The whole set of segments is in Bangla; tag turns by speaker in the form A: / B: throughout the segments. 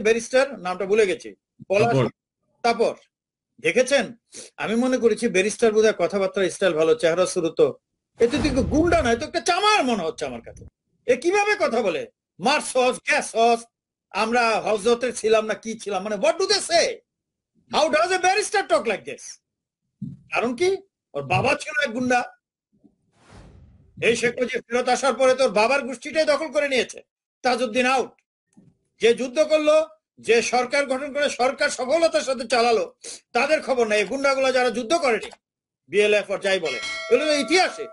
A: ব্যারিস্টার, নামটা ভুলে গেছি, পলাশ তাপর, দেখেছেন? আমি মনে করেছি ব্যারিস্টার বোধহয় কথাবার্তা স্টাইল ভালো, চেহারা শুরু তো, এতে তো গুন্ডা নয়, তো একটা চামার মনে হচ্ছে আমার কাছে। এ কিভাবে কথা বলে, মার সস গ্যাস সস, আমরা হজরতের ছিলাম না কি ছিলাম, মানে what do they say? How does a barrister talk like this? কারণ কি, ওর বাবা ছিল এক গুন্ডা। এই শেখ মুজিব ফেরত আসার পরে তোর বাবার গোষ্ঠীটাই দখল করে নিয়েছে। তাজউদ্দিন আউট, যে যুদ্ধ করলো, যে সরকার গঠন করে সরকার সফলতার সাথে চালালো, তাদের খবর নেই। গুন্ডাগুলো যারা যুদ্ধ করেনি, বিএলএফ আর যাই বলে, এগুলো ইতিহাসে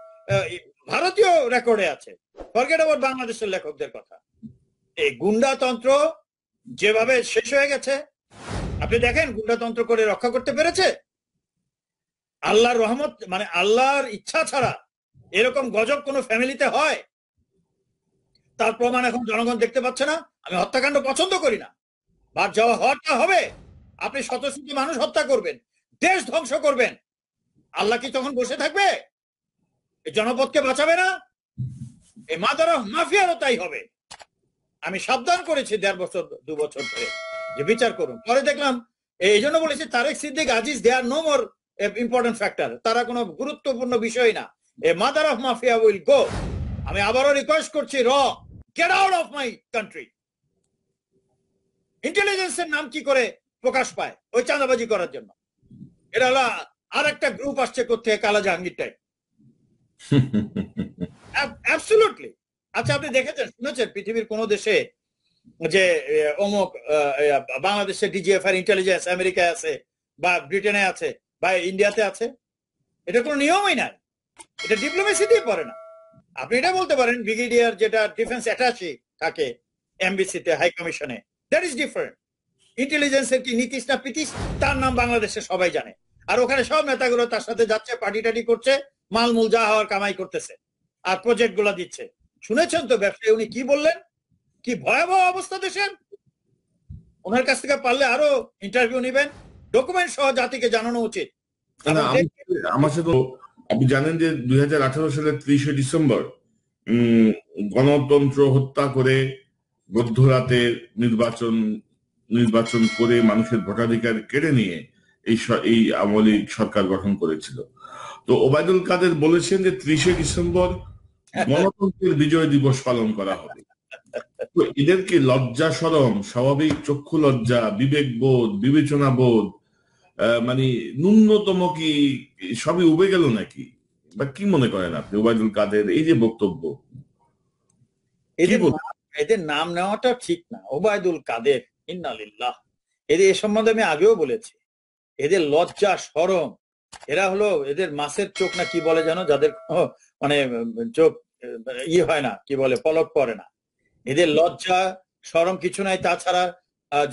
A: ভারতীয় রেকর্ডে আছে, ফরগেট অ্যাবাউট বাংলাদেশের লেখকদের কথা। এই গুন্ডাতন্ত্র যেভাবে শেষ হয়ে গেছে, আপনি দেখেন গুন্ডাতন্ত্র করে রক্ষা করতে পেরেছে আল্লাহর রহমত, মানে আল্লাহর ইচ্ছা ছাড়া এরকম গজব কোন ফ্যামিলিতে হয়? তার প্রমাণ এখন জনগণ দেখতে পাচ্ছে না। আমি হত্যাকাণ্ড পছন্দ করি না, বাদ যাওয়া হওয়াটা হবে। আপনি শত শত মানুষ হত্যা করবেন, দেশ ধ্বংস করবেন, আল্লাহ কি তখন বসে থাকবে? এই জনপদকে বাঁচাবে না? এই মাদার অফ মাফিয়ারও তাই হবে। আমি সাবধান করেছি 1.5 বছর 2 বছর ধরে যে বিচার করুন। পরে দেখলাম, এই জন্য বলেছি তারেক সিদ্দিক, আজিজ, দে আর নো মোর ইম্পর্টেন্ট ফ্যাক্টর, তারা কোনো গুরুত্বপূর্ণ বিষয় না। A mother of mafia will go. আমি আবারও রিকোয়েস্ট করছি, get out of my country. ইন্টেলিজেন্সের নাম কি করে প্রকাশ পায়? ওই চাঁদাবাজি করার জন্য। এটা হলো আর একটা গ্রুপ আসছে করতে, কালা জাহাঙ্গীর টাইপ। অ্যাবসলিউটলি। আচ্ছা, আপনি দেখেছেন শুনেছেন পৃথিবীর কোন দেশে যে অমুক বাংলাদেশে ডিজিএফআই ইন্টেলিজেন্স আমেরিকায় আছে, বা ব্রিটেনে আছে, বা ইন্ডিয়াতে আছে? এটা কোনো নিয়মই নাই, এটা ডিপ্লোমেসি দিয়ে পড়ে না। আপনি এটা বলতে পারেন ব্রিগেডিয়ার, যেটা ডিফেন্স অ্যাটাচি থাকে এমবিসিতে, হাই কমিশনে, দ্যাট ইজ ডিফারেন্ট। ইন্টেলিজেন্সের কি নীতিশ না পিটিশ, তার নাম বাংলাদেশে সবাই জানে। আর ওখানে সব নেতাগুলো তার সাথে যাচ্ছে, পার্টি টাটি করছে, মালমূল যা হওয়ার কামাই করতেছে, আর প্রজেক্ট গুলা দিচ্ছে। শুনেছেন তো ব্যবসায়ী উনি কি বললেন, কি ভয়াবহ অবস্থা দেশের। ওনার কাছ থেকে পারলে আরো ইন্টারভিউ নিবেন, ডকুমেন্ট সহ জাতিকে জানানো উচিত।
B: আমার সাথে আপনি জানেন যে 2018 সালের 30শে ডিসেম্বর গণতন্ত্র হত্যা করে মধ্যরাতে নির্বাচন করে মানুষের ভোটাধিকার কেড়ে নিয়ে এই আওয়ামী লীগ সরকার গঠন করেছিল। তো ওবায়দুল কাদের বলেছেন যে 30শে ডিসেম্বর গণতন্ত্রের বিজয় দিবস পালন করা হবে। তো এদেরকে লজ্জা শরম, স্বাভাবিক চক্ষু লজ্জা, বিবেকবোধ, বিবেচনা বোধ, মানে ন্যূনতম কি সবই উবে গেল নাকি? বা কি মনে করেন আপনি ওবায়দুল কাদের এই যে বক্তব্য?
A: এদের নাম নেওয়াটা ঠিক না। ওবায়দুল কাদের, ইন্নালিল্লাহ, এদের এ সম্বন্ধে আমি আগেও বলেছি, এদের লজ্জা শরম, এরা হলো এদের মাছের চোখ না কি বলে জানো, যাদের মানে চোখ হয় না, কি বলে, পলক পড়ে না। এদের লজ্জা শরম কিছু নাই। তাছাড়া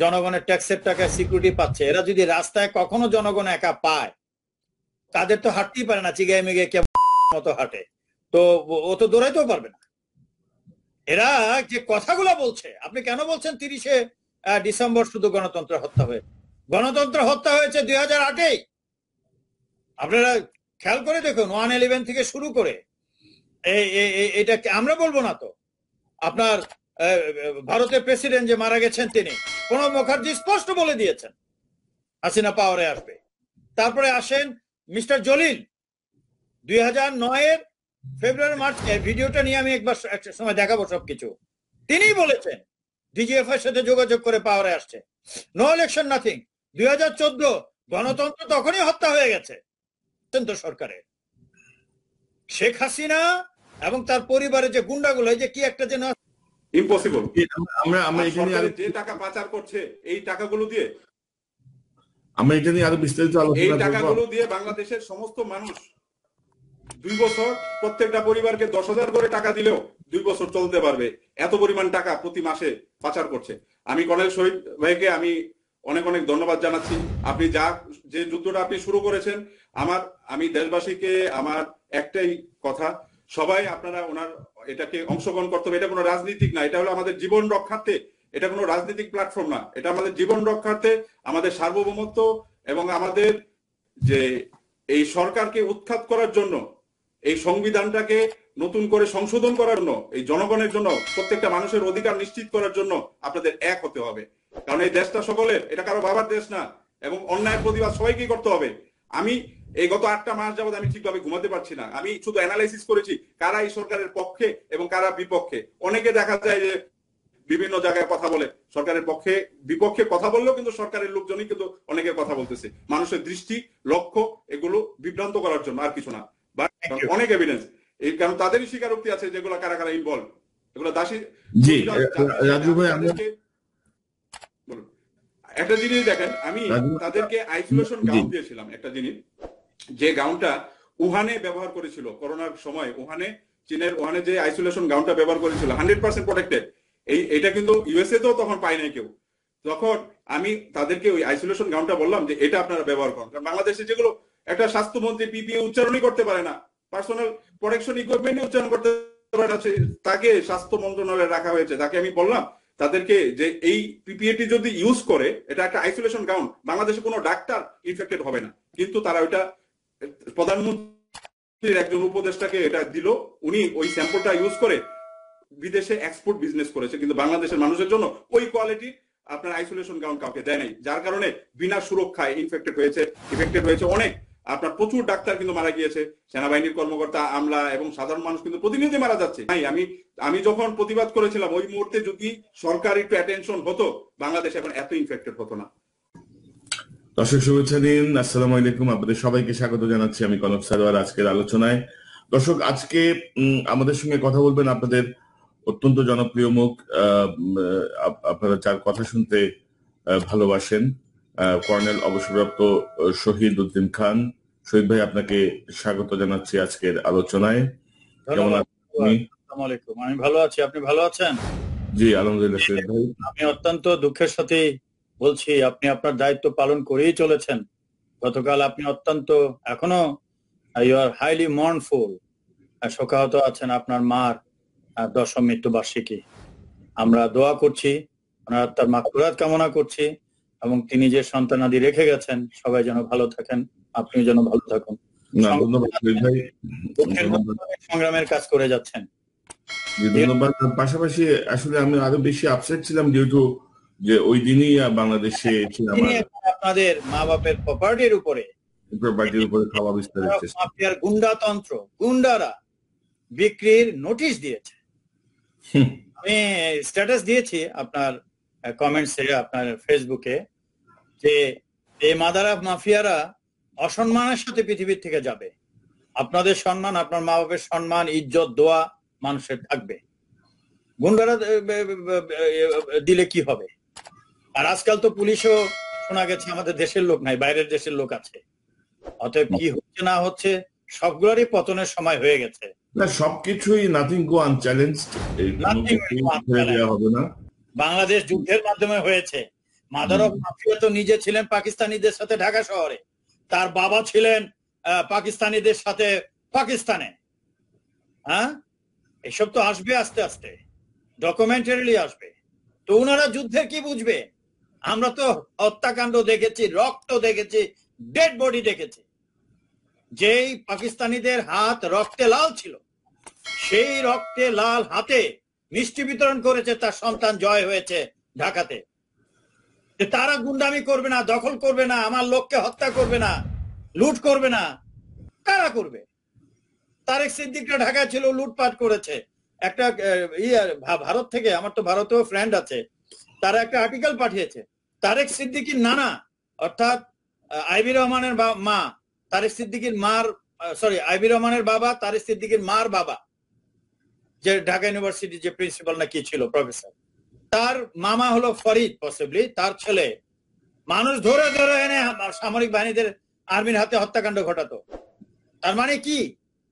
A: জনগণের ট্যাক্সের টাকায় সিকিউরিটি পাচ্ছে। এরা যদি রাস্তায় কখনো জনগণ একা পায়, তাদের তো হাঁটতেই পারে না, চিগায় মিগে কে মতো হাঁটে, তো ও তো দৌড়াইতেও পারবে না। এরা যে কথাগুলো বলছে, আপনি কেন বলছেন 30শে ডিসেম্বর শুধু গণতন্ত্র হত্যা হয়েছে? গণতন্ত্র হত্যা হয়েছে 2008-এ। আপনারা খেয়াল করে দেখুন, 111 থেকে শুরু করে এটা আমরা বলবো না তো। আপনার ভারতের প্রেসিডেন্ট যে মারা গেছেন, তিনি প্রণব মুখার্জি স্পষ্ট বলে দিয়েছেন হাসিনা পাওয়ারে আসবে। তারপরে আসেন মিস্টার জলিল, 2009-এর ফেব্রুয়ারি মার্চ, ভিডিওটা নিয়ে আমি একবার একটা সময় দেখাবো সবকিছু। তিনি বলেছেন ডিজিএফ এর সাথে যোগাযোগ করে পাওয়ারে আসছে। No election, nothing. 2014 গণতন্ত্র তখনই হত্যা হয়ে গেছে সরকারের। শেখ হাসিনা এবং তার পরিবারের যে গুন্ডাগুলো, যে কি একটা যেন
C: ইম্পসিবল। আমরা এখানে যে টাকা পাচার করছে, এই টাকাগুলো দিয়ে,
B: আমরা এটা নিয়ে আরো বিস্তারিত আলোচনা করব।
C: এই টাকাগুলো দিয়ে বাংলাদেশের সমস্ত মানুষ 2 বছর, প্রত্যেকটা পরিবারকে 10,000 করে টাকা দিলেও 2 বছর চলতে পারবে, এত পরিমাণ টাকা প্রতি মাসে পাচার করছে। আমি কর্নেল শহীদ ভাইকে আমি অনেক অনেক ধন্যবাদ জানাচ্ছি। আপনি যে যুদ্ধটা আপনি শুরু করেছেন, আমি দেশবাসীকে আমার একটাই কথা, সবাই আপনারা ওনার এটাকে অংশগ্রহণ করতে হবে। এটা কোনো রাজনীতিক না, এটা হলো আমাদের জীবন রক্ষার্থে। এটা কোনো রাজনৈতিক প্ল্যাটফর্ম না, এটা আমাদের জীবন রক্ষার্থে, আমাদের সার্বভৌমত্ব এবং আমাদের যে এই সরকারকে উৎখাত করার জন্য, এই সংবিধানটাকে নতুন করে সংশোধন করার জন্য, এই জনগণের জন্য, প্রত্যেকটা মানুষের অধিকার নিশ্চিত করার জন্য আপনাদের এক হতে হবে। কারণ এই দেশটা সকলের, এটা কারো বাবার দেশ না, এবং অন্যায়ের প্রতিবাদ সবাইকেই করতে হবে। আমি এই গত 8টা মাস যাবত আমি ঠিকভাবে ঘুমাতে পারছি না। আমি শুধু অ্যানালাইসিস করেছি কারা এই সরকারের পক্ষে এবং কারা বিপক্ষে। অনেকে দেখা যায় যে বিভিন্ন জায়গায় কথা বলে, সরকারের পক্ষে বিপক্ষে কথা বললেও কিন্তু সরকারের লোকজনই কিন্তু অনেকে কথা বলতেছে মানুষের দৃষ্টি লক্ষ্য এগুলো বিভ্রান্ত করার জন্য, আর কিছু না। বাট অনেক এভিডেন্স, এই কারণ তাদেরই স্বীকারোক্তি আছে যেগুলো কারা কারা ইনভলভ, এগুলো দাসী।
B: জি রাজু ভাই,
C: একটা জিনিস দেখেন, আমি তাদেরকে আইসোলেশন গাউন দিয়েছিলাম, একটা জিনিস যে গাউনটা উহানে ব্যবহার করেছিল করোনার সময়, চীনের উহানে যে আইসোলেশন গাউনটা ব্যবহার করেছিল 100% প্রোটেক্টেড, এটা কিন্তু ইউএসএ তেও তখন পাই নাই কেউ। তখন আমি তাদেরকে ওই আইসোলেশন গাউনটা বললাম যে এটা আপনারা ব্যবহার করুন, কারণ বাংলাদেশে যেগুলো একটা স্বাস্থ্যমন্ত্রী পিপিই উচ্চারণই করতে পারে না, পার্সোনাল প্রোটেকশন ইকুইপমেন্ট উচ্চারণ করতে পারে না, তাকে স্বাস্থ্য মন্ত্রণালয়ে রাখা হয়েছে। তাকে আমি বললাম তাদেরকে যে এই পিপিইটি যদি ইউজ করে, এটা একটা আইসোলেশন গাউন, বাংলাদেশে কোনো ডাক্তার ইনফেক্টেড হবে না, কিন্তু তারা ওইটা প্রধানমন্ত্রীর একজন উপদেষ্টাকে এটা দিল, উনি ওই স্যাম্পলটা ইউজ করে বিদেশে এক্সপোর্ট বিজনেস করেছে, কিন্তু বাংলাদেশের মানুষের জন্য ওই কোয়ালিটি আপনার আইসোলেশন গাউন কাউকে দেয় নাই, যার কারণে বিনা সুরক্ষায় ইনফেক্টেড হয়েছে অনেক। আপনার প্রচুর ডাক্তার কিন্তু মারা গিয়েছে, সেনাবাহিনীর কর্মকর্তা, আমলা এবং সাধারণ মানুষ কিন্তু প্রতিনিয়ত মারা যাচ্ছে। আমি যখন প্রতিবাদ করেছিলাম ওই মুহূর্তে যদি সরকার একটু অ্যাটেনশন হতো, বাংলাদেশ এখন এত ইনফেক্টেড হতো না।
B: দর্শক শুভেচ্ছা দিন, আসসালামু আলাইকুম, আপনাদের সবাইকে স্বাগত জানাচ্ছি আমি কনক সারোয়ার আজকের আলোচনায়। দর্শক, আজকে আমাদের সঙ্গে কথা বলবেন আপনাদের অত্যন্ত জনপ্রিয় মুখ, আপনারা যার কথা শুনতে ভালোবাসেন, কর্নেল অবসরপ্রাপ্ত শহীদ উদ্দিন খান। শহীদ ভাই, আপনাকে স্বাগত জানাচ্ছি আজকের আলোচনায়। কেমন
A: আছেন? আমি ভালো আছি, আপনি ভালো আছেন?
B: জি আলহামদুলিল্লাহ শহীদ ভাই।
A: আমি অত্যন্ত দুঃখের সাথে বলছি, আপনি আপনার দায়িত্ব পালন করেই চলেছেন। গতকাল আপনি অত্যন্ত এখনো ইউ আর হাইলি মর্নফুল, শোকাহত আছেন আপনার মার 10ম মৃত্যুবার্ষিকী। আমরা দোয়া করছি, ওনার তার মাগফিরাত কামনা করছি, এবং তিনি যে সন্তানাদি রেখে গেছেন সবাই যেন ভালো থাকেন, আপনিও যেন ভালো থাকুন। সংগ্রামের কাজ করে যাচ্ছেন।
B: ধন্যবাদ। পাশাপাশি আসলে আমি আরো বেশি আপসেট ছিলাম যেহেতু যে ওই দিনই বাংলাদেশে
A: আপনাদের মা বাপের প্রপার্টির উপরে
B: খাওয়া বিস্তারের চেষ্টা,
A: মাফিয়ার গুন্ডাতন্ত্র, গুন্ডারা বিক্রির নোটিশ দিয়েছে। আমি স্ট্যাটাস দিয়েছি আপনার কমেন্টসে, আপনার ফেসবুকে, যে এই মাদারা মাফিয়ারা অসম্মানের সাথে পৃথিবীর থেকে যাবে। আপনাদের সম্মান, আপনার মা বাপের সম্মান, ইজ্জত, দোয়া মানুষের থাকবে। গুন্ডারা দিলে কি হবে? আর আজকাল তো পুলিশও শোনা গেছে আমাদের দেশের লোক নাই, বাইরের দেশের লোক আছে। অতএব কি হচ্ছে না হচ্ছে সবগুলোরই পতনের সময় হয়ে গেছে।
B: না, সবকিছুই নাথিং গো আনচ্যালেঞ্জড, হবে না।
A: বাংলাদেশ যুদ্ধের মাধ্যমে হয়েছে। মাদার অফ মাফিয়া তো নিজে ছিলেন পাকিস্তানিদের সাথে ঢাকা শহরে, তার বাবা ছিলেন পাকিস্তানিদের সাথে পাকিস্তানে। হ্যাঁ, এসব তো আসবে আস্তে আস্তে, ডকুমেন্টারিলি আসবে। তো ওনারা যুদ্ধের কি বুঝবে? আমরা তো হত্যাকাণ্ড দেখেছি, রক্ত দেখেছি, ডেড বডি দেখেছি। যেই পাকিস্তানিদের হাত রক্তে লাল ছিল, সেই রক্তে লাল হাতে মিষ্টি বিতরণ করেছে তার সন্তান জয় হয়েছে ঢাকাতে। তারা গুন্ডামি করবে না, দখল করবে না, আমার লোককে হত্যা করবে না, লুট করবে না, কারা করবে? তারেক সিদ্দিকরা ঢাকায় ছিল, লুটপাট করেছে। একটা ভারত থেকে, আমার তো ভারতেও ফ্রেন্ড আছে, তারা একটা আর্টিকেল পাঠিয়েছে, তারেক সিদ্দিকীর নানা অর্থাৎ আইবি রহমানের মা, তারেক সিদ্দিকীর মার, সরি আইবি রহমানের বাবা, তারেক সিদ্দিকীর মার বাবা, যে ঢাকা ইউনিভার্সিটি যে প্রিন্সিপাল না কি ছিল, প্রফেসর, তার মামা হলো ফরিদ, পসিবলি তার ছেলে। মানুষ ধরে ধরে এনে সামরিক বাহিনীদের, আর্মির হাতে হত্যাকাণ্ড ঘটাতো। তার মানে কি?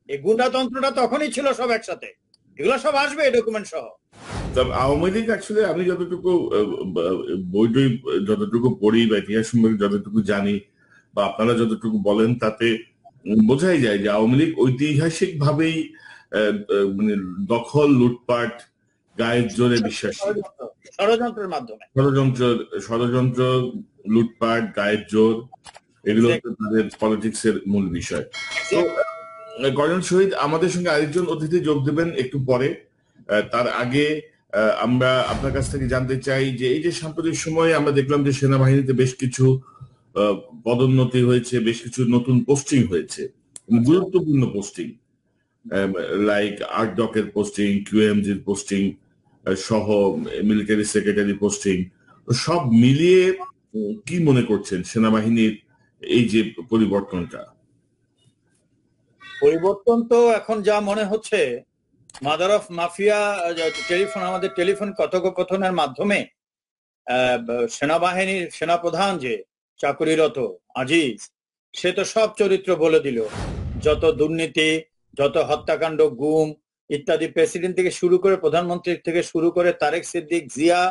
A: এই গুন্ডাতন্ত্রটা তখনই ছিল সব একসাথে। এগুলো সব আসবে ডকুমেন্ট সহ।
B: আওয়ামী লীগ আসলে আমি যতটুকু বইটই যতটুকু পড়ি বা ইতিহাস সম্পর্কে যতটুকু জানি বা আপনারা যতটুকু বলেন, তাতে বোঝাই যায় যে আওয়ামী লীগ ঐতিহাসিক ভাবেই মানে দখল, লুটপাট, গায়ের জোরে বিশ্বাসী,
A: ষড়যন্ত্রের মাধ্যমে
B: ষড়যন্ত্র, লুটপাট, গায়ের জোর, এগুলো তাদের পলিটিক্স এর মূল বিষয়। তো কর্নেল শহীদ, আমাদের সঙ্গে আরেকজন অতিথি যোগ দেবেন একটু পরে। তার আগে আমরা আপনার কাছ থেকে জানতে চাই যে এই যে সাম্প্রতিক সময়ে আমরা দেখলাম যে সেনাবাহিনীতে বেশ কিছু পদোন্নতি হয়েছে, বেশ কিছু নতুন পোস্টিং হয়েছে, গুরুত্বপূর্ণ পোস্টিং, লাইক আরডকের পোস্টিং, কিউএমজির পোস্টিং সহ মিলিটারি সেক্রেটারি পোস্টিং, সব মিলিয়ে কি মনে করছেন সেনাবাহিনীর এই যে পরিবর্তনটা?
A: পরিবর্তন তো এখন যা মনে হচ্ছে মাদার অফ মাফিয়া আমাদের টেলিফোন কথোপকথনের মাধ্যমে সেনাবাহিনীর সেনাপ্রধান যে চাকুরিরত আজিজ, সে তো সব চরিত্র বলে দিল, যত দুর্নীতি, যত হত্যাকাণ্ড, গুম ইত্যাদি, প্রেসিডেন্ট থেকে শুরু করে প্রধানমন্ত্রী থেকে শুরু করে তারেক সিদ্দিক, জিয়া,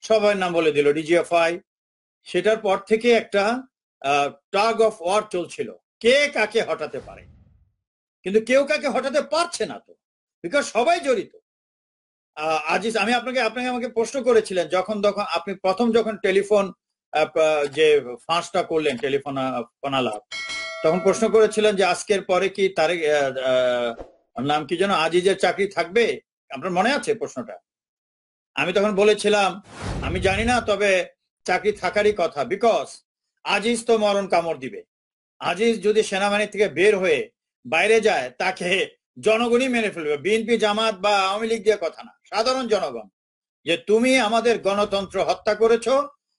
A: সবার নাম বলে দিল, ডিজিএফআই। সেটার পর থেকে একটা টাগ অফ ওয়ার চলছিল, কে কাকে হটাতে পারে, কিন্তু কেউ কাকে হটাতে পারছে না তো, বিকজ সবাই জড়িত। আজিজ, আপনাকে আমাকে প্রশ্ন করেছিলেন যখন আপনি প্রথম যখন টেলিফোন যে ফাঁসটা করলেন, টেলিফোন আলাপ, তখন প্রশ্ন করেছিলেন যে আজকের পরে কি তারেক নাম কি যেন আজিজের চাকরি থাকবে? আপনার মনে আছে প্রশ্নটা? আমি তখন বলেছিলাম আমি জানি না, তবে চাকরি থাকারই কথা, বিকজ আজিজ তো মরণ কামড় দিবে। আজিজ যদি সেনাবাহিনী থেকে বের হয়ে বাইরে যায়, তাকে জনগণই মেরে ফেলবে, বিএনপি জামাত বা আওয়ামী লীগ দিয়ে কথা না, সাধারণ জনগণ, যে তুমি আমাদের গণতন্ত্র হত্যা করেছো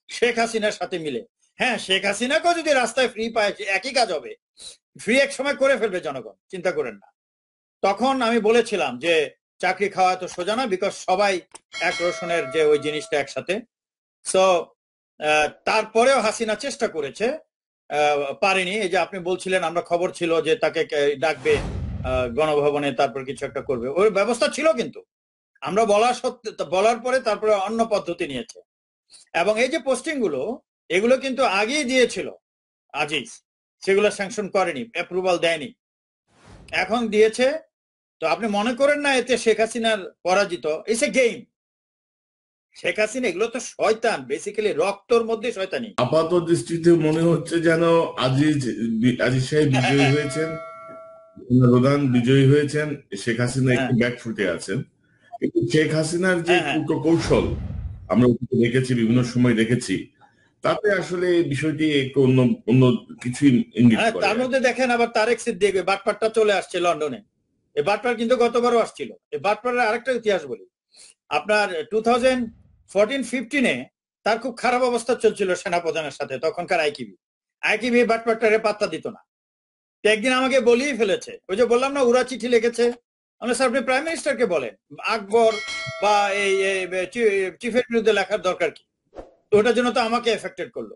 A: শেখ হাসিনার সাথে মিলে। হ্যাঁ, শেখ হাসিনাকেও যদি রাস্তায় ফ্রি পায় একই কাজ হবে, ফ্রি এক সময় করে ফেলবে জনগণ, চিন্তা করেন না। তখন আমি বলেছিলাম যে চাকরি খাওয়া তো সোজা না, বিকজ সবাই এক রোশনের যে ওই জিনিসটা একসাথে। সো তারপরেও হাসিনা চেষ্টা করেছে, পারেনি। এই যে আপনি বলছিলেন আমরা খবর ছিল যে তাকে ডাকবে গণভবনে, তারপর কিছু একটা করবে, ওর ব্যবস্থা ছিল, কিন্তু আমরা বলার পরে তারপরে অন্য পদ্ধতি নিয়েছে। এবং এই যে পোস্টিং গুলো, এগুলো কিন্তু আগেই দিয়েছিল আজিজ, সেগুলো স্যাংশন করেনি, অ্যাপ্রুভাল দেয়নি, এখন দিয়েছে। তো আপনি মনে করেন না এতে শেখ হাসিনার পরাজিত? It's a game. Sheikh Hasina এগুলো তো শয়তান, বেসিক্যালি রক্তর মধ্যে শয়তানি।
B: আপাত দৃষ্টিতে মনে হচ্ছে যেন আজিজ সাহেব বিজয়ী হয়েছেন, প্রধান বিজয়ী হয়েছেন, শেখ হাসিনা একটু ব্যাকফুটে আছেন। কিন্তু শেখ হাসিনার যে কৌশল আমরা দেখেছি, বিভিন্ন সময় দেখেছি, তাতে আসলে বিষয়টি একটু অন্য কিছুই ইঙ্গিত করে।
A: তার মধ্যে দেখেন আবার তারেক সিদ্দিক বাটপারটা চলে আসছে লন্ডনে। এই বাটপার কিন্তু গতবারও আসছিল। এই বাটপারের আরেকটা ইতিহাস বলি আপনার, 2014-15 তার খুব খারাপ অবস্থা চলছিল সেনাপ্রধানের সাথে, তখনকার আইকিবি বাটপারটারে পাত্তা দিত না। একদিন আমাকে বলিয়ে ফেলেছে, ওই যে বললাম না উড়া চিঠি লিখেছে, আমরা স্যার আপনি প্রাইম মিনিস্টারকে বলেন, আকবর বা এই চিফের বিরুদ্ধে লেখার দরকার কি? তো ওটার জন্য তো আমাকে এফেক্টেড করলো।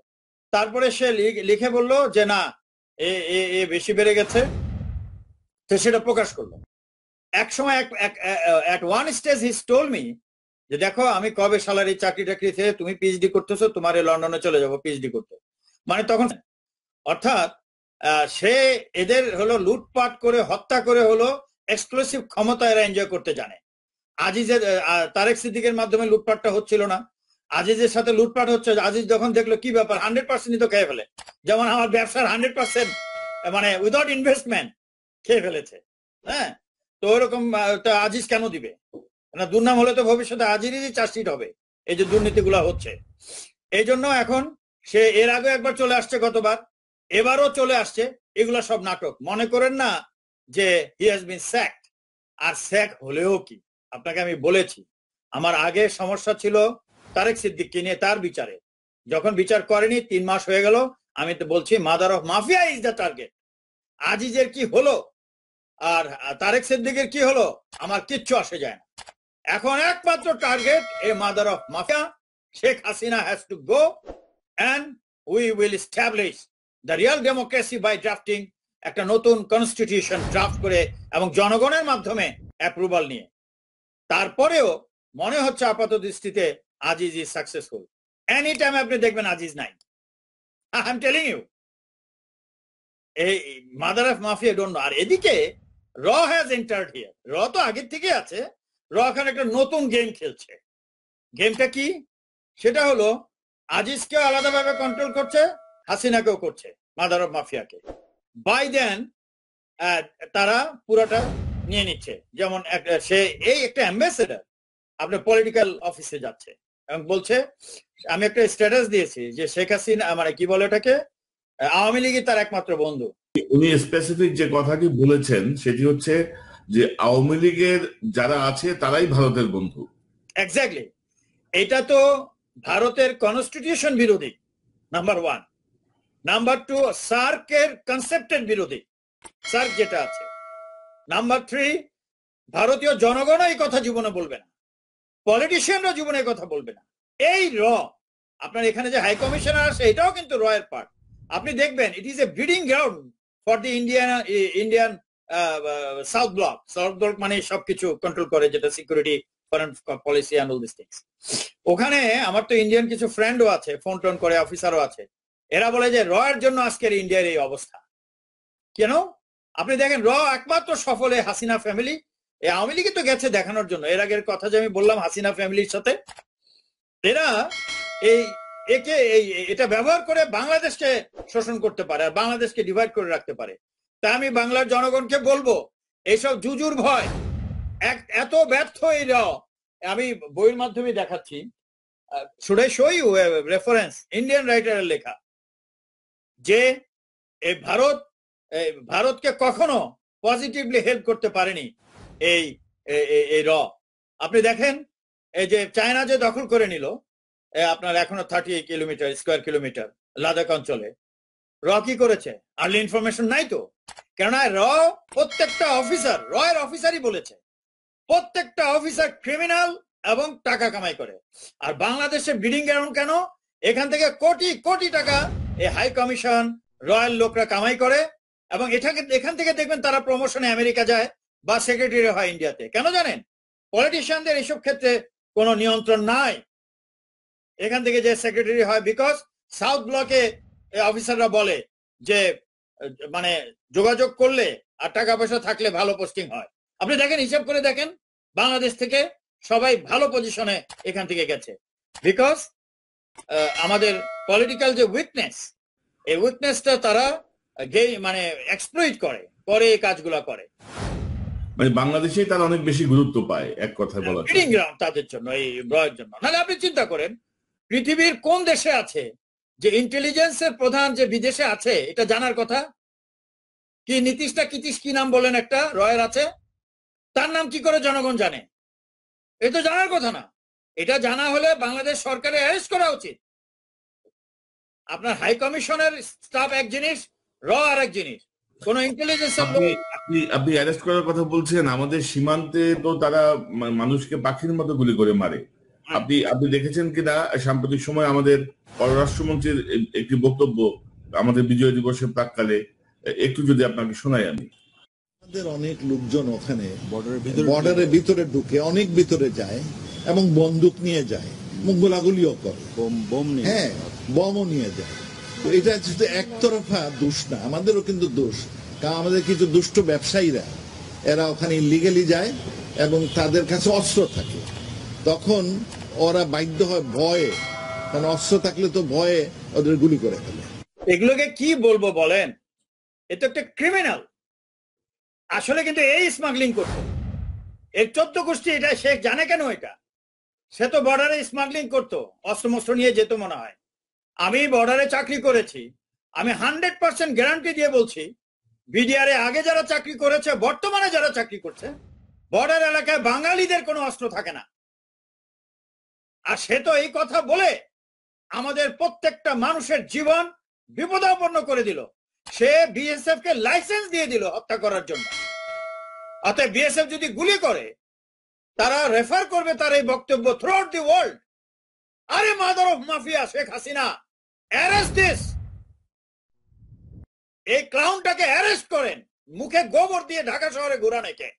A: তারপরে সে লিখে বলল যে না, এ বেশি বেড়ে গেছে, তো সেটা প্রকাশ করলো। এক সময় at one stage he told me যে দেখো আমি কবে সালারি চাকরি টাকরি থেকে তুমি পিএইচডি করতেছো, তোমার লন্ডনে চলে যাবো পিএইচডি করতে। মানে তখন অর্থাৎ সে এদের হলো লুটপাট করে হত্যা করে হলো এক্সক্লুসিভ ক্ষমতা এরা এনজয় করতে জানে। আজিজের তারেক সিদ্দিকের মাধ্যমে লুটপাটটা হচ্ছিল না, আজিজের সাথে লুটপাট হচ্ছে। আজিজ যখন দেখলো কি ব্যাপার, 100% তো খেয়ে ফেলে, যেমন আমার ব্যবসার 100% মানে উইদাউট ইনভেস্টমেন্ট খেয়ে ফেলেছে। হ্যাঁ, তো ওইরকম আজিজ কেন দিবে না? দুর্নাম হলে তো ভবিষ্যতে আজিজই চার্জশিট হবে, এই যে দুর্নীতিগুলো হচ্ছে। এই জন্য এখন সে এর আগে একবার চলে আসছে, গতবার, এবারও চলে আসছে। এগুলা সব নাটক, মনে করেন না যে he has been স্যাকড। R sec হলেও কি, আপনাকে আমি বলেছি আমার আগে সমস্যা ছিল তারেক সিদ্দিককে নিয়ে, তার বিচারে। যখন বিচার করেনি 3 মাস হয়ে গেল, আমি তো বলছি mother of mafia is the target. আজিজের কি হলো আর তারেক সিদ্দিকের কি হলো আমার কিচ্ছু আসে যায় না। এখন একমাত্র target a mother of mafia Sheikh Hasina has to go and we will establish the real democracy by drafting একটা নতুন কনস্টিটিউশন ড্রাফট করে এবং জনগণের মাধ্যমে অ্যাপ্রুভাল নিয়ে। তারপরেও মনে হচ্ছে আপাত দৃষ্টিতে Aziz is successful. Any time আপনি দেখবেন আজিজ নাই। আই এম টেলিং ইউ, এই mother of mafia don't know. আর এদিকে র হ্যাজ এন্টার্ড হিয়ার। র তো আগের থেকে আছে, র এখন একটা নতুন গেম খেলছে। গেমটা কি? সেটা হলো আজিজকেও আলাদাভাবে কন্ট্রোল করছে, হাসিনাকেও করছে, মাদার অফ মাফিয়াকে। বাই দেন তারা পুরোটা নিয়ে নিচ্ছে। যেমন সে এই একটা অ্যাম্বাসেডার, আপনার পলিটিক্যাল অফিসে যাচ্ছে এবং বলছে, আমি একটা স্ট্যাটাস দিয়েছি যে শেখ হাসিনা মানে কি বলে এটাকে, আওয়ামী লীগই তার একমাত্র বন্ধু।
B: উনি স্পেসিফিক যে কথাটি বলেছেন সেটি হচ্ছে যে আওয়ামী লীগের যারা আছে তারাই ভারতের বন্ধু।
A: এক্স্যাক্টলি, এটা তো ভারতের কনস্টিটিউশন বিরোধী, নাম্বার ওয়ান। নাম্বার টু, সার্কের কনসেপ্টের বিরোধী, সার্ক যেটা আছে। নাম্বার থ্রি, ভারতীয় জনগণ এই কথা জীবনে বলবে না, পলিটিশিয়ানরা জীবনে কথা বলবে না। এই আপনার এখানে যে হাই কমিশনার আছে এটাও কিন্তু এর পার্ট। আপনি দেখবেন it is a breeding ground for the Indian South Block. South Block মানে সবকিছু কন্ট্রোল করে, যেটা security, foreign policy and all this things. ওখানে আমার তো ইন্ডিয়ান কিছু ফ্রেন্ডও আছে, ফোন টোন করে, অফিসারও আছে। এরা বলে যে এর জন্য আজকের ইন্ডিয়ার এই অবস্থা। কেন? আপনি দেখেন একমাত্র সফলে হাসিনা ফ্যামিলি। এই আওয়ামী লীগে তো গেছে দেখানোর জন্য। এর আগের কথা যে আমি বললাম হাসিনা ফ্যামিলির সাথে, এরা এটা ব্যবহার করে বাংলাদেশকে শোষণ করতে পারে আর বাংলাদেশকে ডিভাইড করে রাখতে পারে। তা আমি বাংলার জনগণকে বলবো, এইসব জুজুর ভয় এত ব্যর্থ এই আমি বইয়ের মাধ্যমে দেখাচ্ছি। Should I show you reference, Indian রাইটারের লেখা, যে এই ভারতকে কখনো পজিটিভলি হেল্প করতে পারেনি এই আপনি দেখেন, এই যে চায়না যে দখল করে নিল আপনার এখনো 30 কিলোমিটার স্কোয়ার কিলোমিটার লাদাখ অঞ্চলে, কি করেছে? আর্লি ইনফরমেশন নাই তো। কেননা প্রত্যেকটা অফিসার, এর অফিসারই বলেছে প্রত্যেকটা অফিসার ক্রিমিনাল এবং টাকা কামাই করে। আর বাংলাদেশে ব্রিডিং গ্রাউন্ড কেন? এখান থেকে কোটি কোটি টাকা এই হাই কমিশন, রয়্যাল লোকরা কামাই করে এবং এখান থেকে দেখবেন তারা প্রমোশনে আমেরিকা যায় বা সেক্রেটারি হয় ইন্ডিয়াতে। কেন জানেন? পলিটিশিয়ানদের এইসব ক্ষেত্রে কোনো নিয়ন্ত্রণ নাই। এখান থেকে যে সেক্রেটারি হয়, বিকজ সাউথ ব্লকে অফিসাররা বলে যে মানে যোগাযোগ করলে আর টাকা পয়সা থাকলে ভালো পোস্টিং হয়। আপনি দেখেন, হিসাব করে দেখেন, বাংলাদেশ থেকে সবাই ভালো পজিশনে এখান থেকে গেছে, বিকজ আমাদের পলিটিক্যাল যে উইকনেস, এই উইকনেসটা তারা মানে এক্সপ্লয়েট করে এই কাজগুলো করে।
B: মানে বাংলাদেশে তারা অনেক বেশি গুরুত্ব পায়, এক কথায় বলা যায়,
A: ব্রিডিং গ্রাউন্ড তাদের জন্য, এই রয়ের জন্য। নাহলে আপনি চিন্তা করেন, পৃথিবীর কোন দেশে আছে যে ইন্টেলিজেন্সের প্রধান যে বিদেশে আছে, এটা জানার কথা কি? কিতিশ কি নাম বলেন, একটা রয়ের আছে, তার নাম কি করে জনগণ জানে? এই তো জানার কথা না। এটা জানা হলে বাংলাদেশ সরকারের অ্যারেস্ট করা উচিত। আপনার হাই কমিশনের স্টাফ এক জিনিস, আর এক জিনিস। কোন ইন্টেলিজেন্স
B: আপনি অ্যারেস্ট করার কথা বলছেন, আমাদের সীমান্তে তো তারা মানুষকে পাখির মতো গুলি করে মারে। আপনি দেখেছেন কিনা সাম্প্রতিক সময় আমাদের পররাষ্ট্রমন্ত্রীর একটি বক্তব্য আমাদের বিজয় দিবসের প্রাককালে, একটু যদি আপনাকে শোনাই আমি।
D: আমাদের অনেক লোকজন ওখানে বর্ডারের ভিতরে ঢুকে অনেক ভিতরে যায় এবং বন্দুক নিয়ে যায়, গোলাগুলিও করে, হ্যাঁ বমও নিয়ে যায়। তো এটা শুধু একতরফা দোষ না, আমাদেরও কিন্তু দোষ। কারণ আমাদের কিছু দুষ্ট ব্যবসায়ীরা এরা ওখানে ইলিগালি যায় এবং তাদের কাছে অস্ত্র থাকে, তখন ওরা বাধ্য হয় ভয়ে, কারণ অস্ত্র থাকলে তো ভয়ে ওদের গুলি করে ফেলে।
A: এগুলোকে কি বলবো বলেন? এটা একটা ক্রিমিনাল আসলে, কিন্তু এই স্মাগলিং করতো, এর 14 গোষ্ঠী। এটা সে জানে কেন? এটা সে তো বর্ডারে স্মাগলিং করতো, অস্ত্র নিয়ে যেত মনে হয়। আমি বর্ডারে চাকরি করেছি, আমি 100% গ্যারান্টি দিয়ে বলছি, বিডিআর আগে যারা চাকরি করেছে, বর্তমানে যারা চাকরি করছে, বর্ডার এলাকায় বাঙালিদের কোনো অস্ত্র থাকে না। আর সে তো এই কথা বলে আমাদের প্রত্যেকটা মানুষের জীবন বিপদাপন্ন করে দিল। সে বিএসএফ কে লাইসেন্স দিয়ে দিল হত্যা করার জন্য। অতএব বিএসএফ যদি গুলি করে, তারা রেফার করবে তার এই বক্তব্য থ্রু আউট দি ওয়ার্ল্ড, আরে mother of mafia Sheikh Hasina, arrest this, এই ক্লাউনটাকে অ্যারেস্ট করেন। মুখে গোবর দিয়ে ঢাকা শহরে ঘুরানোকে,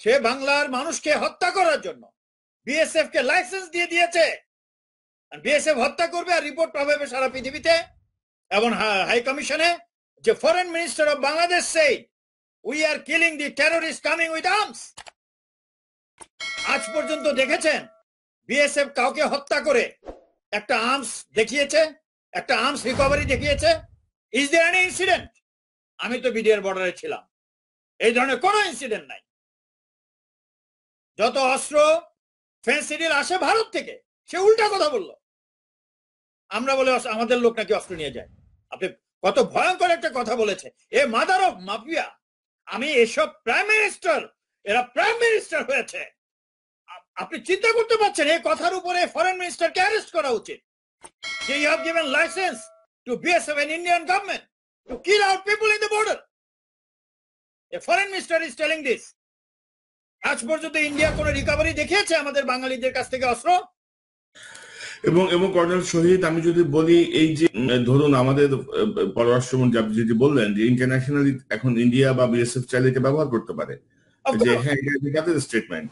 A: সে বাংলার মানুষকে হত্যা করার জন্য বিএসএফ কে লাইসেন্স দিয়ে দিয়েছে। বিএসএফ হত্যা করবে আর রিপোর্ট পাবে সারা পৃথিবীতে। এবং হাই কমিশনে যে foreign minister of Bangladesh said, we are killing the terrorist coming with arms. আজ পর্যন্ত দেখেছেন বিএসএফ কাউকে হত্যা করে একটা আর্মস দেখিয়েছে, একটা আর্মস রিকভারি দেখিয়েছে? Is there any incident? আমি তো বিডিআর বর্ডারে ছিলাম, এই ধরনের কোনো ইনসিডেন্ট নাই। যত অস্ত্র ফেন্সিডিল আসে ভারত থেকে, সে উল্টা কথা বললো। আমরা বলে আমাদের লোক নাকি অস্ত্র নিয়ে যায়। আপনি কত ভয়ঙ্কর একটা কথা বলেছে, এ মাদার অফ মাফিয়া। আমি এসব প্রাইম মিনিস্টার, এরা প্রাইম মিনিস্টার হয়েছে, আপনি চিন্তা করতে পারছেন এই কথার উপরে ফরেন মিনিস্টারকে অ্যারেস্ট করা উচিত। যে you have given licence to BSF and Indian government to kill our people in the border. A foreign minister is telling this. আজ পর্যন্ত ইন্ডিয়া কোনো রিকভারি দেখিয়েছে আমাদের বাঙালিদের কাছ থেকে অস্ত্র?
B: এবং কর্নেল শহীদ, আমি যদি বলি, এই যে ধরুন আমাদের পররাষ্ট্রমন্ত্রী আপনি যদি বললেন যে ইন্টারন্যাশনালি এখন ইন্ডিয়া বা বিএসএফ চাইলে এটা ব্যবহার করতে পারে, যে হ্যাঁ এটা স্টেটমেন্ট,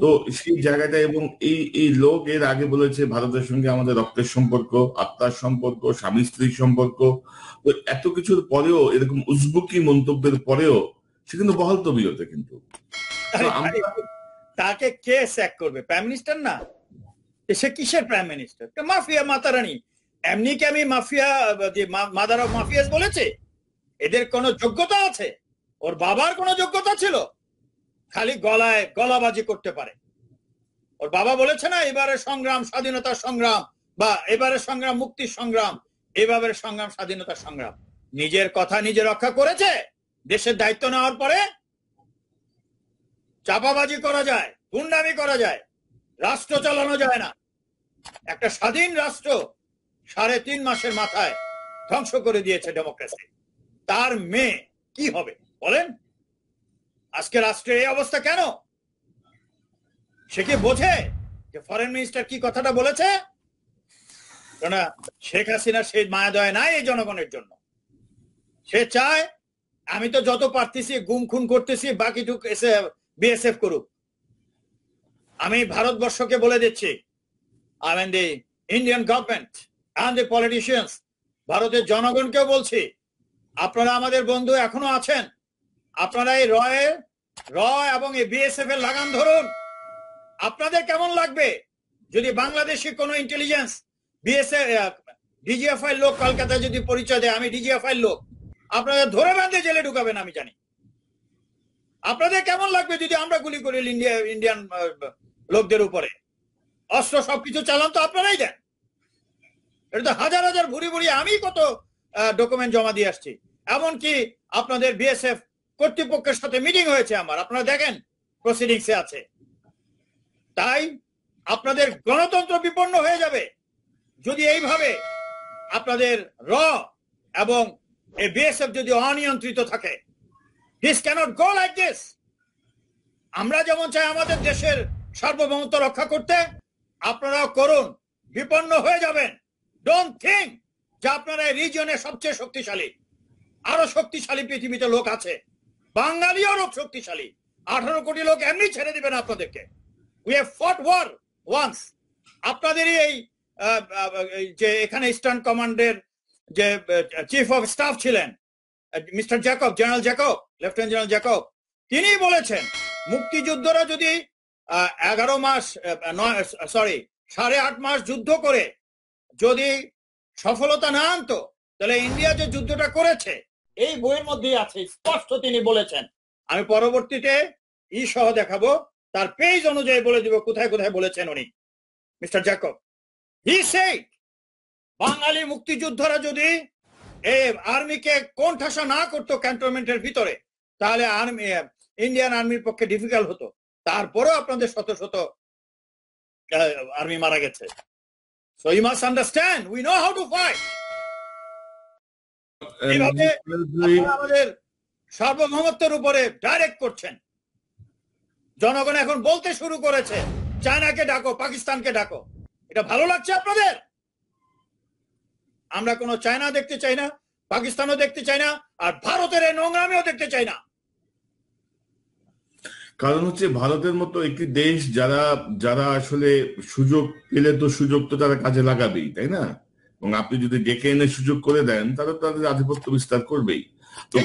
B: তো সেই জায়গাটা, এবং এই লোক এর আগে বলেছে ভারতের সঙ্গে আমাদের রক্তের সম্পর্ক, আত্মার সম্পর্ক, স্বামী স্ত্রীর সম্পর্ক, তো এত কিছুর পরেও, এরকম উজবুকি মন্তব্যের পরেও সে কিন্তু বহাল তবিয়তে। কিন্তু
A: তাকে কে স্যাক করবে? প্রাইম মিনিস্টার না, সে কিসের প্রাইম মিনিস্টার? মাফিয়া মাতারানি। এমনি কি আমি মাফিয়া, মাদার অফ মাফিয়াস বলেছে? এদের কোনো যোগ্যতা আছে? ওর বাবার কোনো যোগ্যতা ছিল? খালি গলায় গলাবাজি করতে পারে। ওর বাবা বলেছে না এবারের সংগ্রাম স্বাধীনতার সংগ্রাম, বা এবারের সংগ্রাম মুক্তির সংগ্রাম, এবারের সংগ্রাম স্বাধীনতার সংগ্রাম। নিজের কথা নিজে রক্ষা করেছে। দেশের দায়িত্ব নেওয়ার পরে চাপাবাজি করা যায়, গুন্ডামি করা যায়, রাষ্ট্র চালানো যায় না। একটা স্বাধীন রাষ্ট্র 3.5 মাসের মাথায় ধ্বংস করে দিয়েছে ডেমোক্রেসি। তার মেয়ে কি হবে বলেন? আজকে রাষ্ট্রের এই অবস্থা কেন? সে কি বোঝে যে ফরেন মিনিস্টার কি কথাটা বলেছে? কেননা শেখ হাসিনা সেই মায়া দয়া নাই এই জনগণের জন্য। সে চায় আমি তো যত পারতেছি গুম খুন করতেছি, বাকিটুক এসে বিএসএফ করুক। আমি ভারতবর্ষকে বলে দিচ্ছি, I mean the Indian government and the politicians, ভারতের জনগণকেও বলছি, আপনারা আমাদের বন্ধু এখনো আছেন, আপনারা এই র এবং এই বিএসএফ এর লাগাম ধরুন। আপনাদের কেমন লাগবে যদি বাংলাদেশি কোনো ইন্টেলিজেন্স বিএসএফ ডিজিএফআই লোক কলকাতায় যদি পরিচয় দেয় আমি ডিজিএফআই লোক, আপনাদের ধরে বাঁধে জেলে ঢুকাবেন আমি জানি। আপনাদের কেমন লাগবে যদি আমরা গুলি করি ইন্ডিয়ান লোকদের উপরে? অস্ত্র সবকিছু চালান তো আপনারাই দেন। এটা তো হাজার হাজার ভুরি ভুরি আমি কত ডকুমেন্ট জমা দিয়ে আসছি। এমনকি আপনাদের বিএসএফ কর্তৃপক্ষের সাথে মিটিং হয়েছে আমার, আপনারা দেখেন প্রসিডিংসে আছে। তাই আপনাদের গণতন্ত্র বিপন্ন হয়ে যাবে যদি এইভাবে আপনাদের র এবং এই বিএসএফ যদি অনিয়ন্ত্রিত থাকে। This cannot go like this. আমরা যেমন চাই আমাদের দেশের সার্বভৌমত্ব রক্ষা করতে, আপনারাও করুন, বিপন্ন হয়ে যাবেন। ডোন্ট থিঙ্ক যে আপনারা এই রিজিয়নে সবচেয়ে শক্তিশালী। আরো শক্তিশালী পৃথিবীতে লোক আছে, বাঙালিও লোক শক্তিশালী। 18 কোটি লোক এমনি ছেড়ে দিবেন আপনাদেরকে। উই হ্যাভ ফট ওয়ার ওয়ান্স। আপনাদেরই এই যে এখানে ইস্টার্ন কমান্ডের যে চিফ অফ স্টাফ ছিলেন mister Jacob, general Jacob, lieutenant general Jacob, তিনি বলেছেন মুক্তিযুদ্ধরা যদি 8.5 মাস যুদ্ধ করে যদি সফলতা না আনতো, তাহলে ইন্ডিয়া যে যুদ্ধটা করেছে এই বইয়ের মধ্যেই আছে, স্পষ্ট তিনি বলেছেন। আমি পরবর্তীতে সহ দেখাবো, তার পেজ অনুযায়ী বলে দিব কোথায় কোথায় বলেছেন উনি, মিস্টার জ্যাকব। হি সেড বাঙালি মুক্তিযোদ্ধারা যদি এই আর্মিকে কোণঠাসা না করতো ক্যান্টনমেন্টের ভিতরে, তাহলে ইন্ডিয়ান আর্মির পক্ষে ডিফিকাল্ট হতো। তারপরেও আপনাদের শত শত আর্মি মারা গেছে। So you must understand, we know how to fight. এইভাবে আমাদের সার্বভৌমত্বের উপরে ডাইরেক্ট করছেন। জনগণ এখন বলতে শুরু করেছে চায়নাকে ডাকো, পাকিস্তানকে ডাকো। এটা ভালো লাগছে আপনাদের? আমরা কোনো চায়না দেখতে চাই না, পাকিস্তানও দেখতে চাই না, আর ভারতের এই নোংরামিও দেখতে চাই না।
B: কারণ হচ্ছে ভারতের মতো একটি দেশ যারা আসলে সুযোগ পেলে তো সুযোগ তো তারা কাজে লাগাবেই, তাই না? এবং আপনি যদি ডেকে এনে সুযোগ করে দেন তাহলে তাদের আধিপত্য বিস্তার করবেই। তো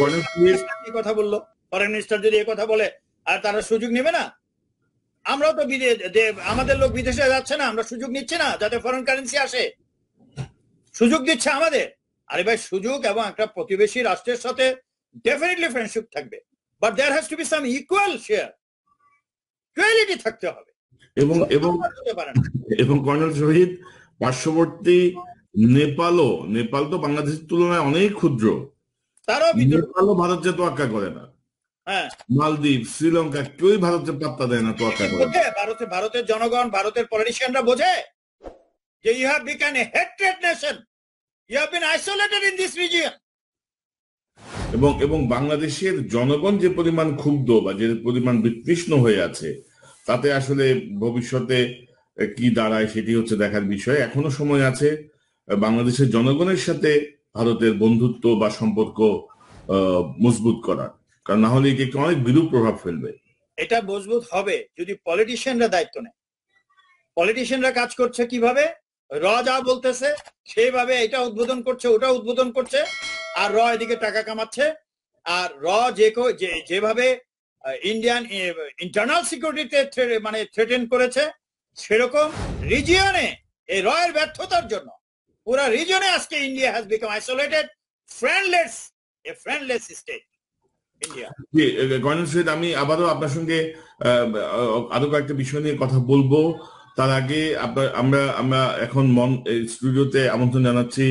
A: কথা বললো ফরেন মিনিস্টার যদি এই কথা বলে আর তারা সুযোগ নেবে না? আমরাও তো আমাদের লোক বিদেশে যাচ্ছে না, আমরা সুযোগ নিচ্ছি না যাতে ফরেন কারেন্সি আসে? সুযোগ দিচ্ছে আমাদের। আরে ভাই, সুযোগ এবং একটা প্রতিবেশী রাষ্ট্রের সাথে ডেফিনেটলি ফ্রেন্ডশিপ থাকবে, but there has to be some equal share, equality থাকতে হবে।
B: এবং এবং
A: হতে পারে না।
B: এবং কর্নেল শহীদ, পার্শ্ববর্তী নেপাল তো বাংলাদেশের তুলনায় অনেক ক্ষুদ্র।
A: তারও ভিতরে
B: নেপালও ভারতকে তোয়াক্কা করে না।
A: হ্যাঁ,
B: মালদ্বীপ, শ্রীলঙ্কা কেউই ভারতকে পাত্তা দেয় না, তোয়াক্কা করে না।
A: বোঝে ভারতের জনগণ, ভারতের পলিটিশিয়ানরা বোঝে যে you have become a hatred nation, you have been isolated in this region.
B: এবং বাংলাদেশের জনগণ যে পরিমাণ ক্ষুব্ধ বা যে পরিমাণ বিতৃষ্ণ হয়ে আছে, তাতে আসলে ভবিষ্যতে কি দাঁড়ায় সেটি হচ্ছে দেখার বিষয়। এখনো সময় আছে বাংলাদেশের জনগণের সাথে ভারতের বন্ধুত্ব বা সম্পর্ক মজবুত করার, কারণ না হলে এটি একটি অনেক বিরূপ প্রভাব ফেলবে।
A: এটা মজবুত হবে যদি পলিটিশিয়ানরা দায়িত্ব নেয়। পলিটিশিয়ানরা কাজ করছে কিভাবে, র যা বলতেছে সেইভাবে এটা উদ্বোধন করছে, ওটা উদ্বোধন করছে, আর র এদিকে টাকা কামাচ্ছে। আর র যেভাবে ইন্ডিয়ান ইন্টারনাল সিকিউরিটিতে মানে থ্রেটেন করেছে, সেরকম রিজিয়নে এই রয়ের ব্যর্থতার জন্য পুরা রিজিয়নে আজকে India has become isolated, friendless state India.
B: জি, কর্নেল শহীদ, আমি আবারও আপনার সঙ্গে আরো কয়েকটা বিষয় নিয়ে কথা বলবো। তার আগে আমরা এখন স্টুডিওতে আমন্ত্রণ জানাচ্ছি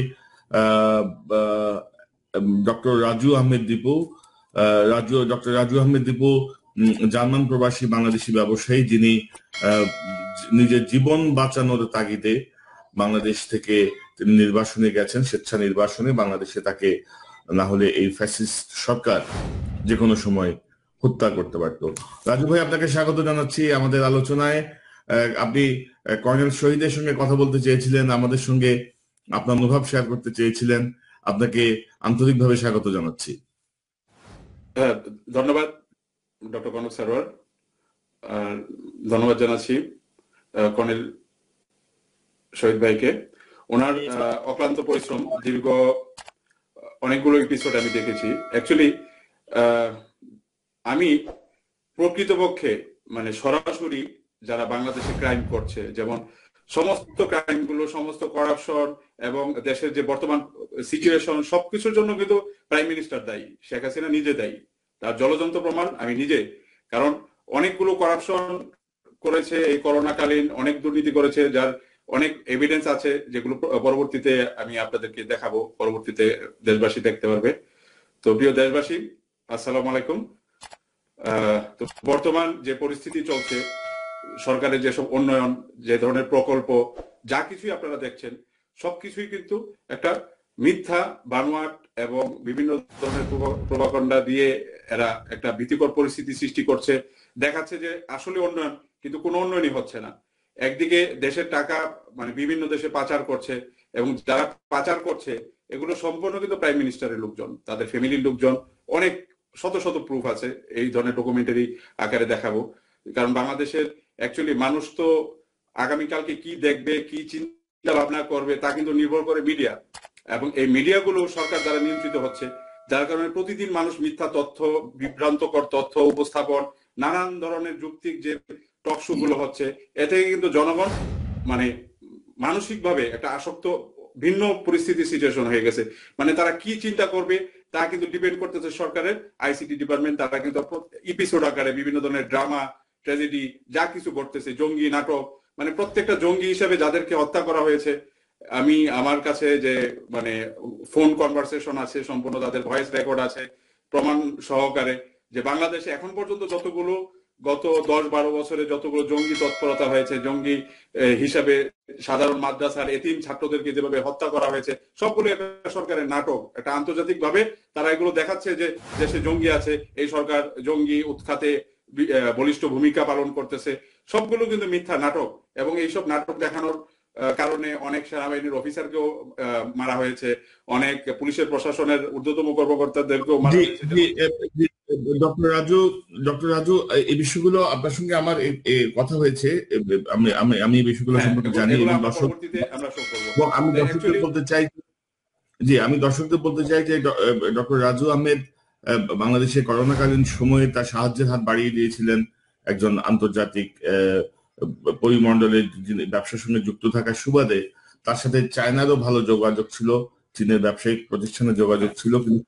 B: doctor Raju Ahmed Dipu. Doctor Raju Ahmed Dipu German প্রবাসী বাংলাদেশি ব্যবসায়ী, যিনি নিজের জীবন বাঁচানোর তাগিদে বাংলাদেশ থেকে তিনি নির্বাসনে গেছেন, স্বেচ্ছা নির্বাসনে। বাংলাদেশে তাকে না হলে এই ফ্যাসিস্ট সরকার যে কোনো সময় হত্যা করতে পারত। রাজু ভাই, আপনাকে স্বাগত জানাচ্ছি আমাদের আলোচনায়। আপনি কর্নেল শহীদের সঙ্গে কথা বলতে চেয়েছিলেন, আমাদের সঙ্গে আপনার অনুভব শেয়ার করতে চেয়েছিলেন। আপনাকে আন্তরিকভাবে স্বাগত জানাচ্ছি।
C: ধন্যবাদ ডক্টর কনক সারোয়ার। ধন্যবাদ জানাচ্ছি কর্নেল শহীদ ভাইকে। ওনার অক্লান্ত পরিশ্রম, দীর্ঘ অনেকগুলো এপিসোড আমি দেখেছি। অ্যাকচুয়ালি আমি প্রকৃতপক্ষে মানে সরাসরি যারা বাংলাদেশে ক্রাইম করছে, যেমন সমস্ত ক্রাইম গুলো, সমস্ত করাপশন এবং দেশের যে বর্তমান সিচুয়েশন, সবকিছুর জন্য কিন্তু প্রাইম মিনিস্টার দায়ী, শেখ হাসিনা নিজে দায়ী। তার জ্বলজ্বন্ত প্রমাণ আমি নিজে, কারণ অনেকগুলো করাপশন করেছে এই করোনাকালীন, অনেক দুর্নীতি করেছে, যার অনেক এভিডেন্স আছে, যেগুলো পরবর্তীতে আমি আপনাদেরকে দেখাবো, পরবর্তীতে দেশবাসী দেখতে পারবে। তো প্রিয় দেশবাসী, আসসালামু আলাইকুম। তো বর্তমান যে পরিস্থিতি চলছে, সরকারের যেসব উন্নয়ন, যে ধরনের প্রকল্প, যা কিছুই আপনারা দেখছেন, সবকিছুই কিন্তু একটা মিথ্যা, বানোয়াট এবং বিভিন্ন ধরনের প্রভাকাণ্ডা দিয়ে এরা একটা ভীতিকর পরিস্থিতি সৃষ্টি করছে। দেখাচ্ছে যে আসলে উন্নয়ন, কিন্তু কোনো উন্নয়নই হচ্ছে না। একদিকে দেশের টাকা মানে বিভিন্ন দেশে পাচার করছে, এবং যারা পাচার করছে এগুলো সম্পূর্ণ কিন্তু প্রাইম মিনিস্টারের লোকজন, তাদের ফ্যামিলির লোকজন। অনেক শত শত প্রুফ আছে, এই ধরনের ডকুমেন্টারি আকারে দেখাবো। কারণ বাংলাদেশের অ্যাকচুয়ালি মানুষ তো আগামীকালকে কি দেখবে, কি চিন্তা ভাবনা করবে, তা কিন্তু নির্ভর করে মিডিয়া, এবং এই মিডিয়াগুলো সরকার দ্বারা নিয়ন্ত্রিত হচ্ছে, যার কারণে প্রতিদিন মানুষ মিথ্যা তথ্য, বিভ্রান্তকর তথ্য উপস্থাপন, নানান ধরনের যুক্তিক যে টকশো গুলো হচ্ছে, এ থেকে কিন্তু জনগণ মানে মানসিকভাবে একটা আসক্ত, ভিন্ন পরিস্থিতি সিচুয়েশন হয়ে গেছে। মানে তারা কি চিন্তা করবে তা কিন্তু ডিপেন্ড করতেছে সরকারের আইসিটি ডিপার্টমেন্ট। তারা কিন্তু এপিসোড আকারে বিভিন্ন ধরনের ড্রামা, ট্র্যাজেডি, যা কিছু ঘটতেছে, জঙ্গি নাটক, মানে প্রত্যেকটা জঙ্গি হিসেবে যাদেরকে হত্যা করা হয়েছে, আমি আমার কাছে যে মানে ফোন কনভারসেশন আছে, সম্পূর্ণ তাদের ভয়েস রেকর্ড আছে প্রমাণ সহকারে, যে বাংলাদেশে এখন পর্যন্ত যতগুলো গত 10-12 বছরে যতগুলো জঙ্গি তৎপরতা হয়েছে, জঙ্গি হিসাবে সাধারণ মাদ্রাসার এতিম ছাত্রদেরকে যেভাবে হত্যা করা হয়েছে, সবগুলো একটা সরকারের নাটক। একটা আন্তর্জাতিক ভাবে তারা এগুলো দেখাচ্ছে যে দেশে জঙ্গি আছে, এই সরকার জঙ্গি উৎখাতে বলিষ্ঠ ভূমিকা পালন করতেছে। সবগুলো কিন্তু মিথ্যা নাটক, এবং এইসব নাটক দেখানোর কারণে অনেক সেনাবাহিনীর অফিসারকেও মারা হয়েছে, অনেক পুলিশের প্রশাসনের ঊর্ধ্বতম কর্মকর্তাদেরকেও মারা হয়েছে।
B: ডক্টর রাজু, এই বিষয়গুলো আপনার সঙ্গে আমার কথা হয়েছে, আমি এই বিষয়গুলো সম্পর্কে জানি, এবং আমি দর্শকদের বলতে চাই, আমি দর্শকদের বলতে চাই যে ডক্টর রাজু আহমেদ বাংলাদেশে করোনাকালীন সময়ে তার সাহায্যের হাত বাড়িয়ে দিয়েছিলেন একজন আন্তর্জাতিক পরিমণ্ডলের ব্যবসার সঙ্গে যুক্ত থাকার সুবাদে। তার সাথে চায়নারও ভালো যোগাযোগ ছিল, চীনের ব্যবসায়িক প্রতিষ্ঠানের যোগাযোগ ছিল, কিন্তু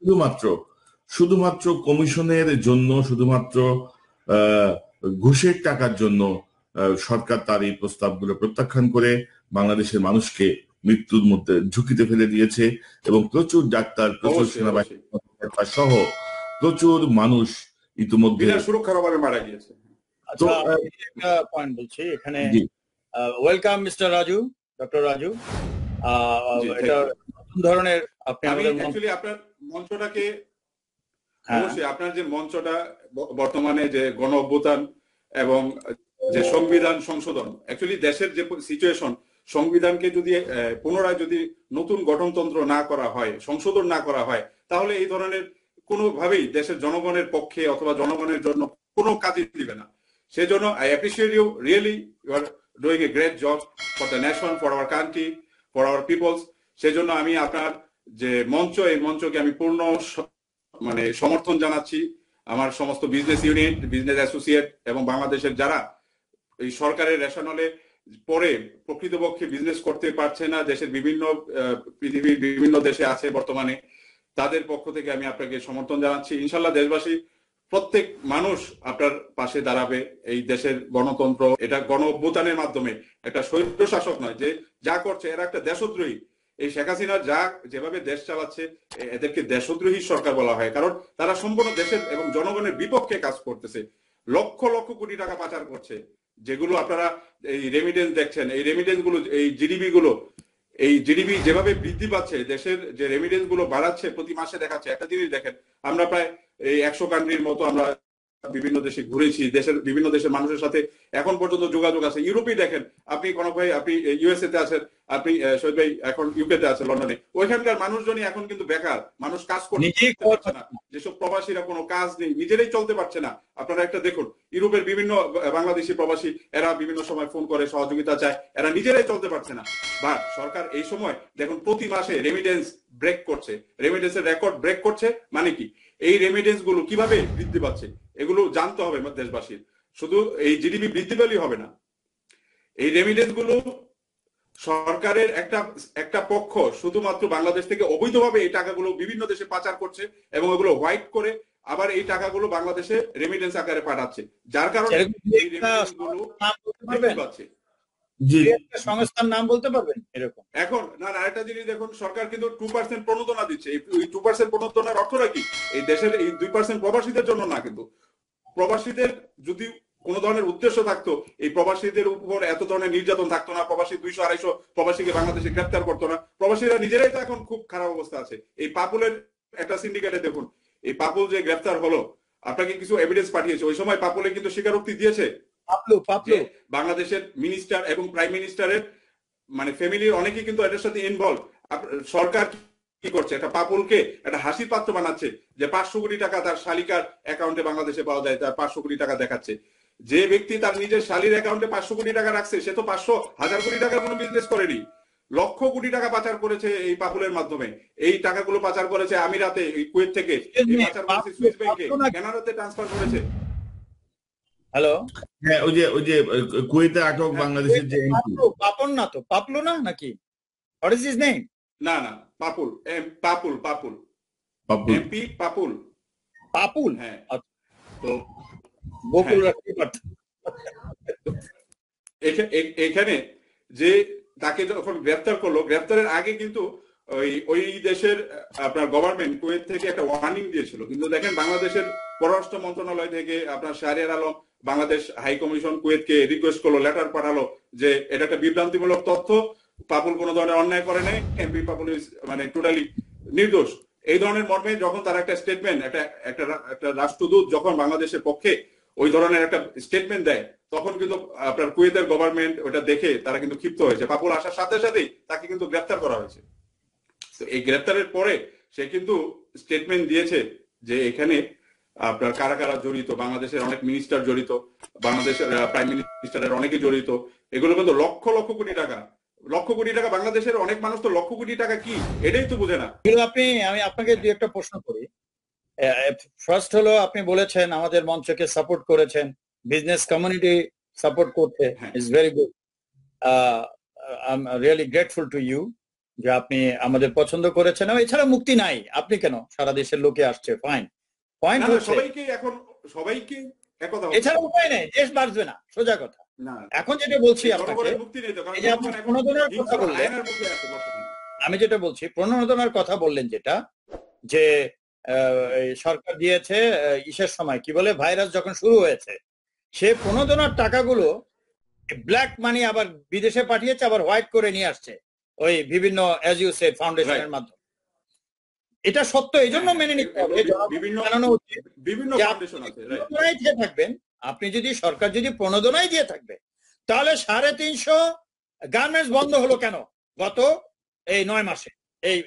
B: শুধুমাত্র কমিশনের জন্য, শুধুমাত্র ঘুষের টাকার জন্য সরকার তার এই প্রস্তাবগুলো প্রত্যাখ্যান করে বাংলাদেশের মানুষকে মৃত্যুর মধ্যে ঝুঁকিতে ফেলে দিয়েছে এবং প্রচুর ডাক্তার, প্রচুর সেনাবাহিনী সহ প্রচুর মানুষ ইতিমধ্যে
C: সুরক্ষার অভাবে মারা গিয়েছে।
A: আচ্ছা, একটা পয়েন্ট বলছি এখানে। Welcome mister Raju, doctor Raju. এটা নতুন ধরনের আপনি আমাদের
C: আপনার মঞ্চটাকে অবশ্যই আপনার যে মঞ্চটা বর্তমানে যে গণ অভ্যুত্থান এবং যে সংবিধান সংশোধন, অ্যাকচুয়ালি দেশের যে সিচুয়েশন, সংবিধানকে যদি পুনরায় যদি নতুন গঠনতন্ত্র না করা হয়, সংশোধন না করা হয়, তাহলে এই ধরনের কোনোভাবেই দেশের জনগণের পক্ষে অথবা জনগণের জন্য কোনো কাজই দিবে না। সেজন্য I appreciate you, really you are doing a great job for the nation, for our country, for our peoples. সেজন্য আমি আপনার যে মঞ্চ, এই মঞ্চকে আমি পূর্ণ সমর্থন জানাচ্ছি। আমার সমস্ত বিজনেস ইউনিট, বিজনেস অ্যাসোসিয়েট এবং বাংলাদেশের যারা এই সরকারের রেশনলে পরে প্রকৃতপক্ষে বিজনেস করতে পারছে না, দেশের বিভিন্ন পৃথিবীর বিভিন্ন দেশে আছে বর্তমানে, তাদের পক্ষ থেকে আমি আপনাকে সমর্থন জানাচ্ছি। ইনশাল্লাহ দেশবাসী প্রত্যেক মানুষ আপনার পাশে দাঁড়াবে। এই দেশের গণতন্ত্র, এটা গণ অভ্যুত্থানের মাধ্যমে, একটা স্বৈর শাসক নয় যে যা করছে, এরা একটা দেশদ্রোহী। এই শেখ হাসিনা যেভাবে দেশ চালাচ্ছে, এদেরকে দেশদ্রোহী সরকার বলা হয়, কারণ তারা সম্পূর্ণ দেশের এবং জনগণের বিপক্ষে কাজ করতেছে। লক্ষ লক্ষ কোটি টাকা পাচার করছে, যেগুলো আপনারা এই রেমিটেন্স দেখছেন, এই রেমিটেন্স গুলো, এই জিডিপি গুলো, এই জিডিপি যেভাবে বৃদ্ধি পাচ্ছে, দেশের যে রেমিটেন্স গুলো বাড়াচ্ছে প্রতি মাসে দেখাচ্ছে। একটা জিনিস দেখেন, আমরা প্রায় এই 100 কান্ট্রির মতো আমরা বিভিন্ন দেশে ঘুরেছি, দেশের বিভিন্ন দেশের মানুষের সাথে এখন পর্যন্ত যোগাযোগ আছে। ইউরোপেই দেখেন, আপনি কনক ভাই, আপনি ইউএসএ তে আছেন, আপনি শহীদ ভাই এখন ইউকে তে আছেন, লন্ডনে। ওইখানকার মানুষজনই এখন কিন্তু বেকার, মানুষ কাজ করতে পারছে না। যেসব প্রবাসীরা কোনো কাজ নেই, নিজেরাই চলতে পারছে না। আপনারা একটা দেখুন, ইউরোপের বিভিন্ন বাংলাদেশি প্রবাসী, এরা বিভিন্ন সময় ফোন করে সহযোগিতা চায়, এরা নিজেরাই চলতে পারছে না। বা সরকার এই সময় দেখুন প্রতি মাসে রেমিটেন্স ব্রেক করছে, রেমিটেন্সের রেকর্ড ব্রেক করছে। মানে কি, এই রেমিটেন্স গুলো কিভাবে বৃদ্ধি পাচ্ছে এগুলো জানতে হবে দেশবাসীর। শুধু এই জিডিপি বৃদ্ধি পেলেই হবে না, এই রেমিটেন্স গুলো সরকারের একটা পক্ষ শুধুমাত্র বাংলাদেশ থেকে অবৈধভাবে এই টাকাগুলো বিভিন্ন দেশে পাচার করছে এবং এগুলো হোয়াইট করে আবার এই টাকাগুলো বাংলাদেশে রেমিটেন্স আকারে পাঠাচ্ছে, যার কারণে এই রেমিটেন্স গুলো বৃদ্ধি পাচ্ছে।
A: সংস্থার নাম বলতে পারবেন এরকম?
C: এখন না, আরেকটা জিনিস দেখুন, সরকার কিন্তু 2% প্রণোদনা দিচ্ছে। এই 2% প্রণোদনার অর্থটা কি? এই দেশের এই 2% প্রবাসীদের জন্য না, কিন্তু প্রবাসীদের যদি কোন ধরনের উদ্দেশ্য থাকতো, এই প্রবাসীদের উপর এত ধরনের নির্যাতন থাকতো না, প্রবাসী 200-250 প্রবাসীকে বাংলাদেশে গ্রেপ্তার করতো না। প্রবাসীরা নিজেরাই তো এখন খুব খারাপ অবস্থা আছে। এই পাপুলের একটা সিন্ডিকেটে দেখুন, এই পাপুল যে গ্রেপ্তার হলো, আপনাকে কিছু এভিডেন্স পাঠিয়েছে। ওই সময় পাপুলে কিন্তু স্বীকারোক্তি দিয়েছে বাংলাদেশের মিনিস্টার এবং প্রাইম মিনিস্টারের ফ্যামিলির অনেকেই কিন্তু এটার সাথে ইনভলভ। সরকার কি করছে, একটা পাপুলকে একটা হাসির পাত্র বানাচ্ছে যে 500 কোটি টাকা তার শালিকার অ্যাকাউন্টে বাংলাদেশে পাওয়া যায়, তার 500 কোটি টাকা দেখাচ্ছে। যে ব্যক্তি তার নিজের শালির অ্যাকাউন্টে 500 কোটি টাকা রাখছে, সে তো 500,000 কোটি টাকার কোনো বিজনেস করেনি, লক্ষ কোটি টাকা পাচার করেছে এই পাপুলের মাধ্যমে। এই টাকাগুলো পাচার করেছে আমিরাতে, কুয়েত থেকে পাচার করেছে, সুইস ব্যাংকে, কানাডাতে ট্রান্সফার করেছে।
A: হ্যালো,
B: হ্যাঁ, ওই যে কুয়েতে আটক বাংলাদেশের যে
A: পাপন না তো, পাপলো না নাকি? What is his name?
C: না, পাপুল, পাপুল এমপি পাপুল।
A: পাপুল,
C: হ্যাঁ।
A: তো বকুল রাখতে পারত।
C: এখানে যে তাকে যখন গ্রেফতার করলো, গ্রেফতারের আগে কিন্তু ওই দেশের আপনার গভর্নমেন্ট কুয়েত থেকে একটা ওয়ার্নিং দিয়েছিল। কিন্তু দেখেন, বাংলাদেশের পররাষ্ট্র মন্ত্রণালয় থেকে আপনার শাহরিয়ার আলম বাংলাদেশ হাই কমিশন কুয়েতকে রিকোয়েস্ট করলো, লেটার পাঠালো যে এটা একটা বিভ্রান্তিমূলক তথ্য, পাপুল কোনো ধরনের অন্যায় করে নাই, এমপি পাপুল টোটালি নির্দোষ। এই ধরনের মর্মে যখন তার একটা স্টেটমেন্ট, একটা রাষ্ট্রদূত যখন বাংলাদেশের পক্ষে ওই ধরনের একটা স্টেটমেন্ট দেয়, তখন কিন্তু আপনার কুয়েতের গভর্নমেন্ট ওটা দেখে তারা কিন্তু ক্ষিপ্ত হয়েছে। পাপুল আসার সাথে সাথেই তাকে কিন্তু গ্রেফতার করা হয়েছে। এই গ্রেফতারের পরে সে কিন্তু স্টেটমেন্ট দিয়েছে যে এখানে আপনার কারা কারা জড়িত, বাংলাদেশের অনেক মিনিস্টার জড়িত, বাংলাদেশের প্রাইম মিনিস্টারের অনেকে জড়িত। এগুলো কিন্তু লক্ষ লক্ষ কোটি টাকা, বাংলাদেশের অনেক মানুষ তো লক্ষ কোটি টাকা কি এটাই তো বুঝে না।
A: আমি আপনাকে দুই একটা প্রশ্ন করি। ফার্স্ট হলো, আপনি বলেছেন আমাদের মঞ্চকে সাপোর্ট করেছেন, বিজনেস কমিউনিটি সাপোর্ট করতে, is very good. I am really grateful to you যে আপনি আমাদের পছন্দ করেছেন। এছাড়া মুক্তি নাই, আপনি কেন, সারা দেশের লোকে আসছে, ফাইন। পয়েন্ট হচ্ছে
C: সবাইকে একথা,
A: এছাড়া উপায় নেই, দেশ বাড়বে না, সোজা কথা।
C: না,
A: এখন যেটা বলছি আপনাকে,
C: জনগণের মুক্তি নেই তো, কারণ
A: এই যে আপনি
C: জনগণ এখন
A: প্রণোদনার কথা
C: হিংস্র
A: বললেন,
C: আয়নার মুখে আছে বর্তমানে।
A: আমি যেটা বলছি প্রণোদনার কথা বললেন, যেটা যে এই সরকার দিয়েছে ইসের সময়, কি বলে, ভাইরাস যখন শুরু হয়েছে, সে প্রণোদনার টাকাগুলো ব্ল্যাক মানি আবার বিদেশে পাঠিয়েছে, আবার হোয়াইট করে নিয়ে আসছে ওই বিভিন্ন এজ ইউ সে ফাউন্ডেশনের মাধ্যমে। এটা সত্য, এই জন্য মেনে নিতে হবে,
C: বিভিন্ন
A: জানানো উচিত
C: বিভিন্ন
A: যে
C: ফাউন্ডেশন আছে, রাইট।
A: প্রণোদনায় দিয়ে থাকবেন, আপনি যদি সরকার যদি প্রণোদনায় দিয়ে থাকবে, তাহলে 350 গার্মেন্টস বন্ধ হলো কেন গত এই 9 মাসে এই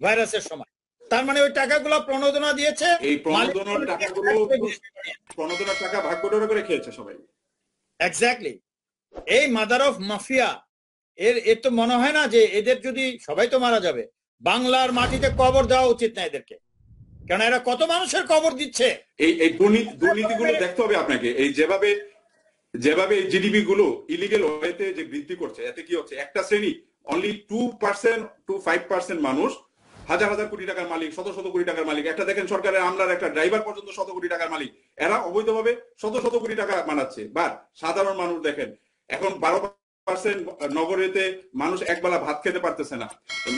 A: ভাইরাসের সময়? তার মানে ওই টাকাগুলো প্রণোদনা দিয়েছে,
C: এই প্রণোদনার টাকাগুলো, প্রণোদনার টাকা ভাগ করে খেয়েছে সবাই।
A: এক্স্যাক্টলি। এই মাদার অফ মাফিয়া, এর তো মনে হয় না যে এদের যদি সবাই তো মারা যাবে, বাংলার মাটিতে কবর দেওয়া উচিত না এদেরকে, কারণ এরা কত মানুষের কবর দিচ্ছে।
C: এই দুর্নীতিগুলো দেখতে হবে আপনাকে। এই যেভাবে এই জিডিপি গুলো ইলিগেল ওয়েতে যে বৃদ্ধি করছে, এতে কি হচ্ছে, একটা শ্রেণী অনলি 2% to 5% মানুষ হাজার হাজার কোটি টাকার মালিক, শত শত কোটি টাকার মালিক। একটা দেখেন সরকারের আমলার একটা ড্রাইভার পর্যন্ত শত কোটি টাকার মালিক, এরা অবৈধভাবে শত শত কোটি টাকা বানাচ্ছে। বা সাধারণ মানুষ দেখেন এখন 12% নগরেতে মানুষ একবেলা ভাত খেতে পারতেছে না,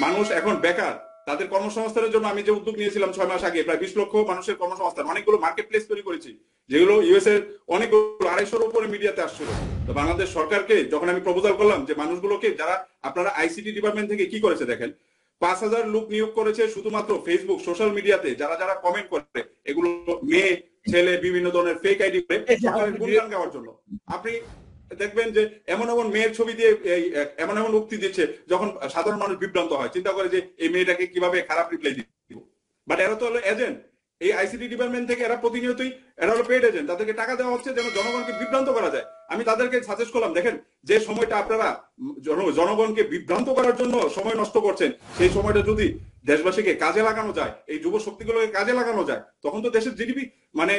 C: মানুষ এখন বেকার। তাদের কর্মসংস্থানের জন্য আমি যে উদ্যোগ নিয়েছিলাম 6 মাস আগে, প্রায় 20 লক্ষ মানুষের কর্মসংস্থান, অনেকগুলো মার্কেট প্লেস তৈরি করেছি, যেগুলো ইউএস এর অনেকগুলো 250-র উপরে মিডিয়াতে আসছিল। তো বাংলাদেশ সরকারকে যখন আমি প্রপোজাল করলাম যে মানুষগুলোকে, যারা আপনারা আইসিটি ডিপার্টমেন্ট থেকে কি করেছে দেখেন, 5000 লোক নিয়োগ করেছে শুধুমাত্র ফেসবুক সোশ্যাল মিডিয়াতে, যারা কমেন্ট করে, এগুলো মেয়ে ছেলে বিভিন্ন ধরনের ফেক আইডি করে সরকারের গুণগান গাওয়ার জন্য। আপনি দেখবেন যে এমন এমন মেয়ের ছবি দিয়ে এমন এমন উক্তি দিচ্ছে, যখন সাধারণ মানুষ বিভ্রান্ত হয়, চিন্তা করে যে এই মেয়েটাকে কিভাবে খারাপ রিপ্লাই দিব। বাট এরা তো হলো এজেন্ট, এই আইসিটি ডিপার্টমেন্ট থেকে এরা প্রতিনিয়তই, এরা হলো পেড এজেন্ট, তাদেরকে টাকা দেওয়া হচ্ছে যেন জনগণকে বিভ্রান্ত করা যায়। আমি তাদেরকে সাজেস্ট করলাম, দেখেন যে সময়টা আপনারা জনগণকে বিভ্রান্ত করার জন্য সময় নষ্ট করছেন, সেই সময়টা যদি দেশবাসীকে কাজে লাগানো যায়, এই যুব শক্তিগুলোকে কাজে লাগানো যায়, তখন তো দেশের জিডিপি মানে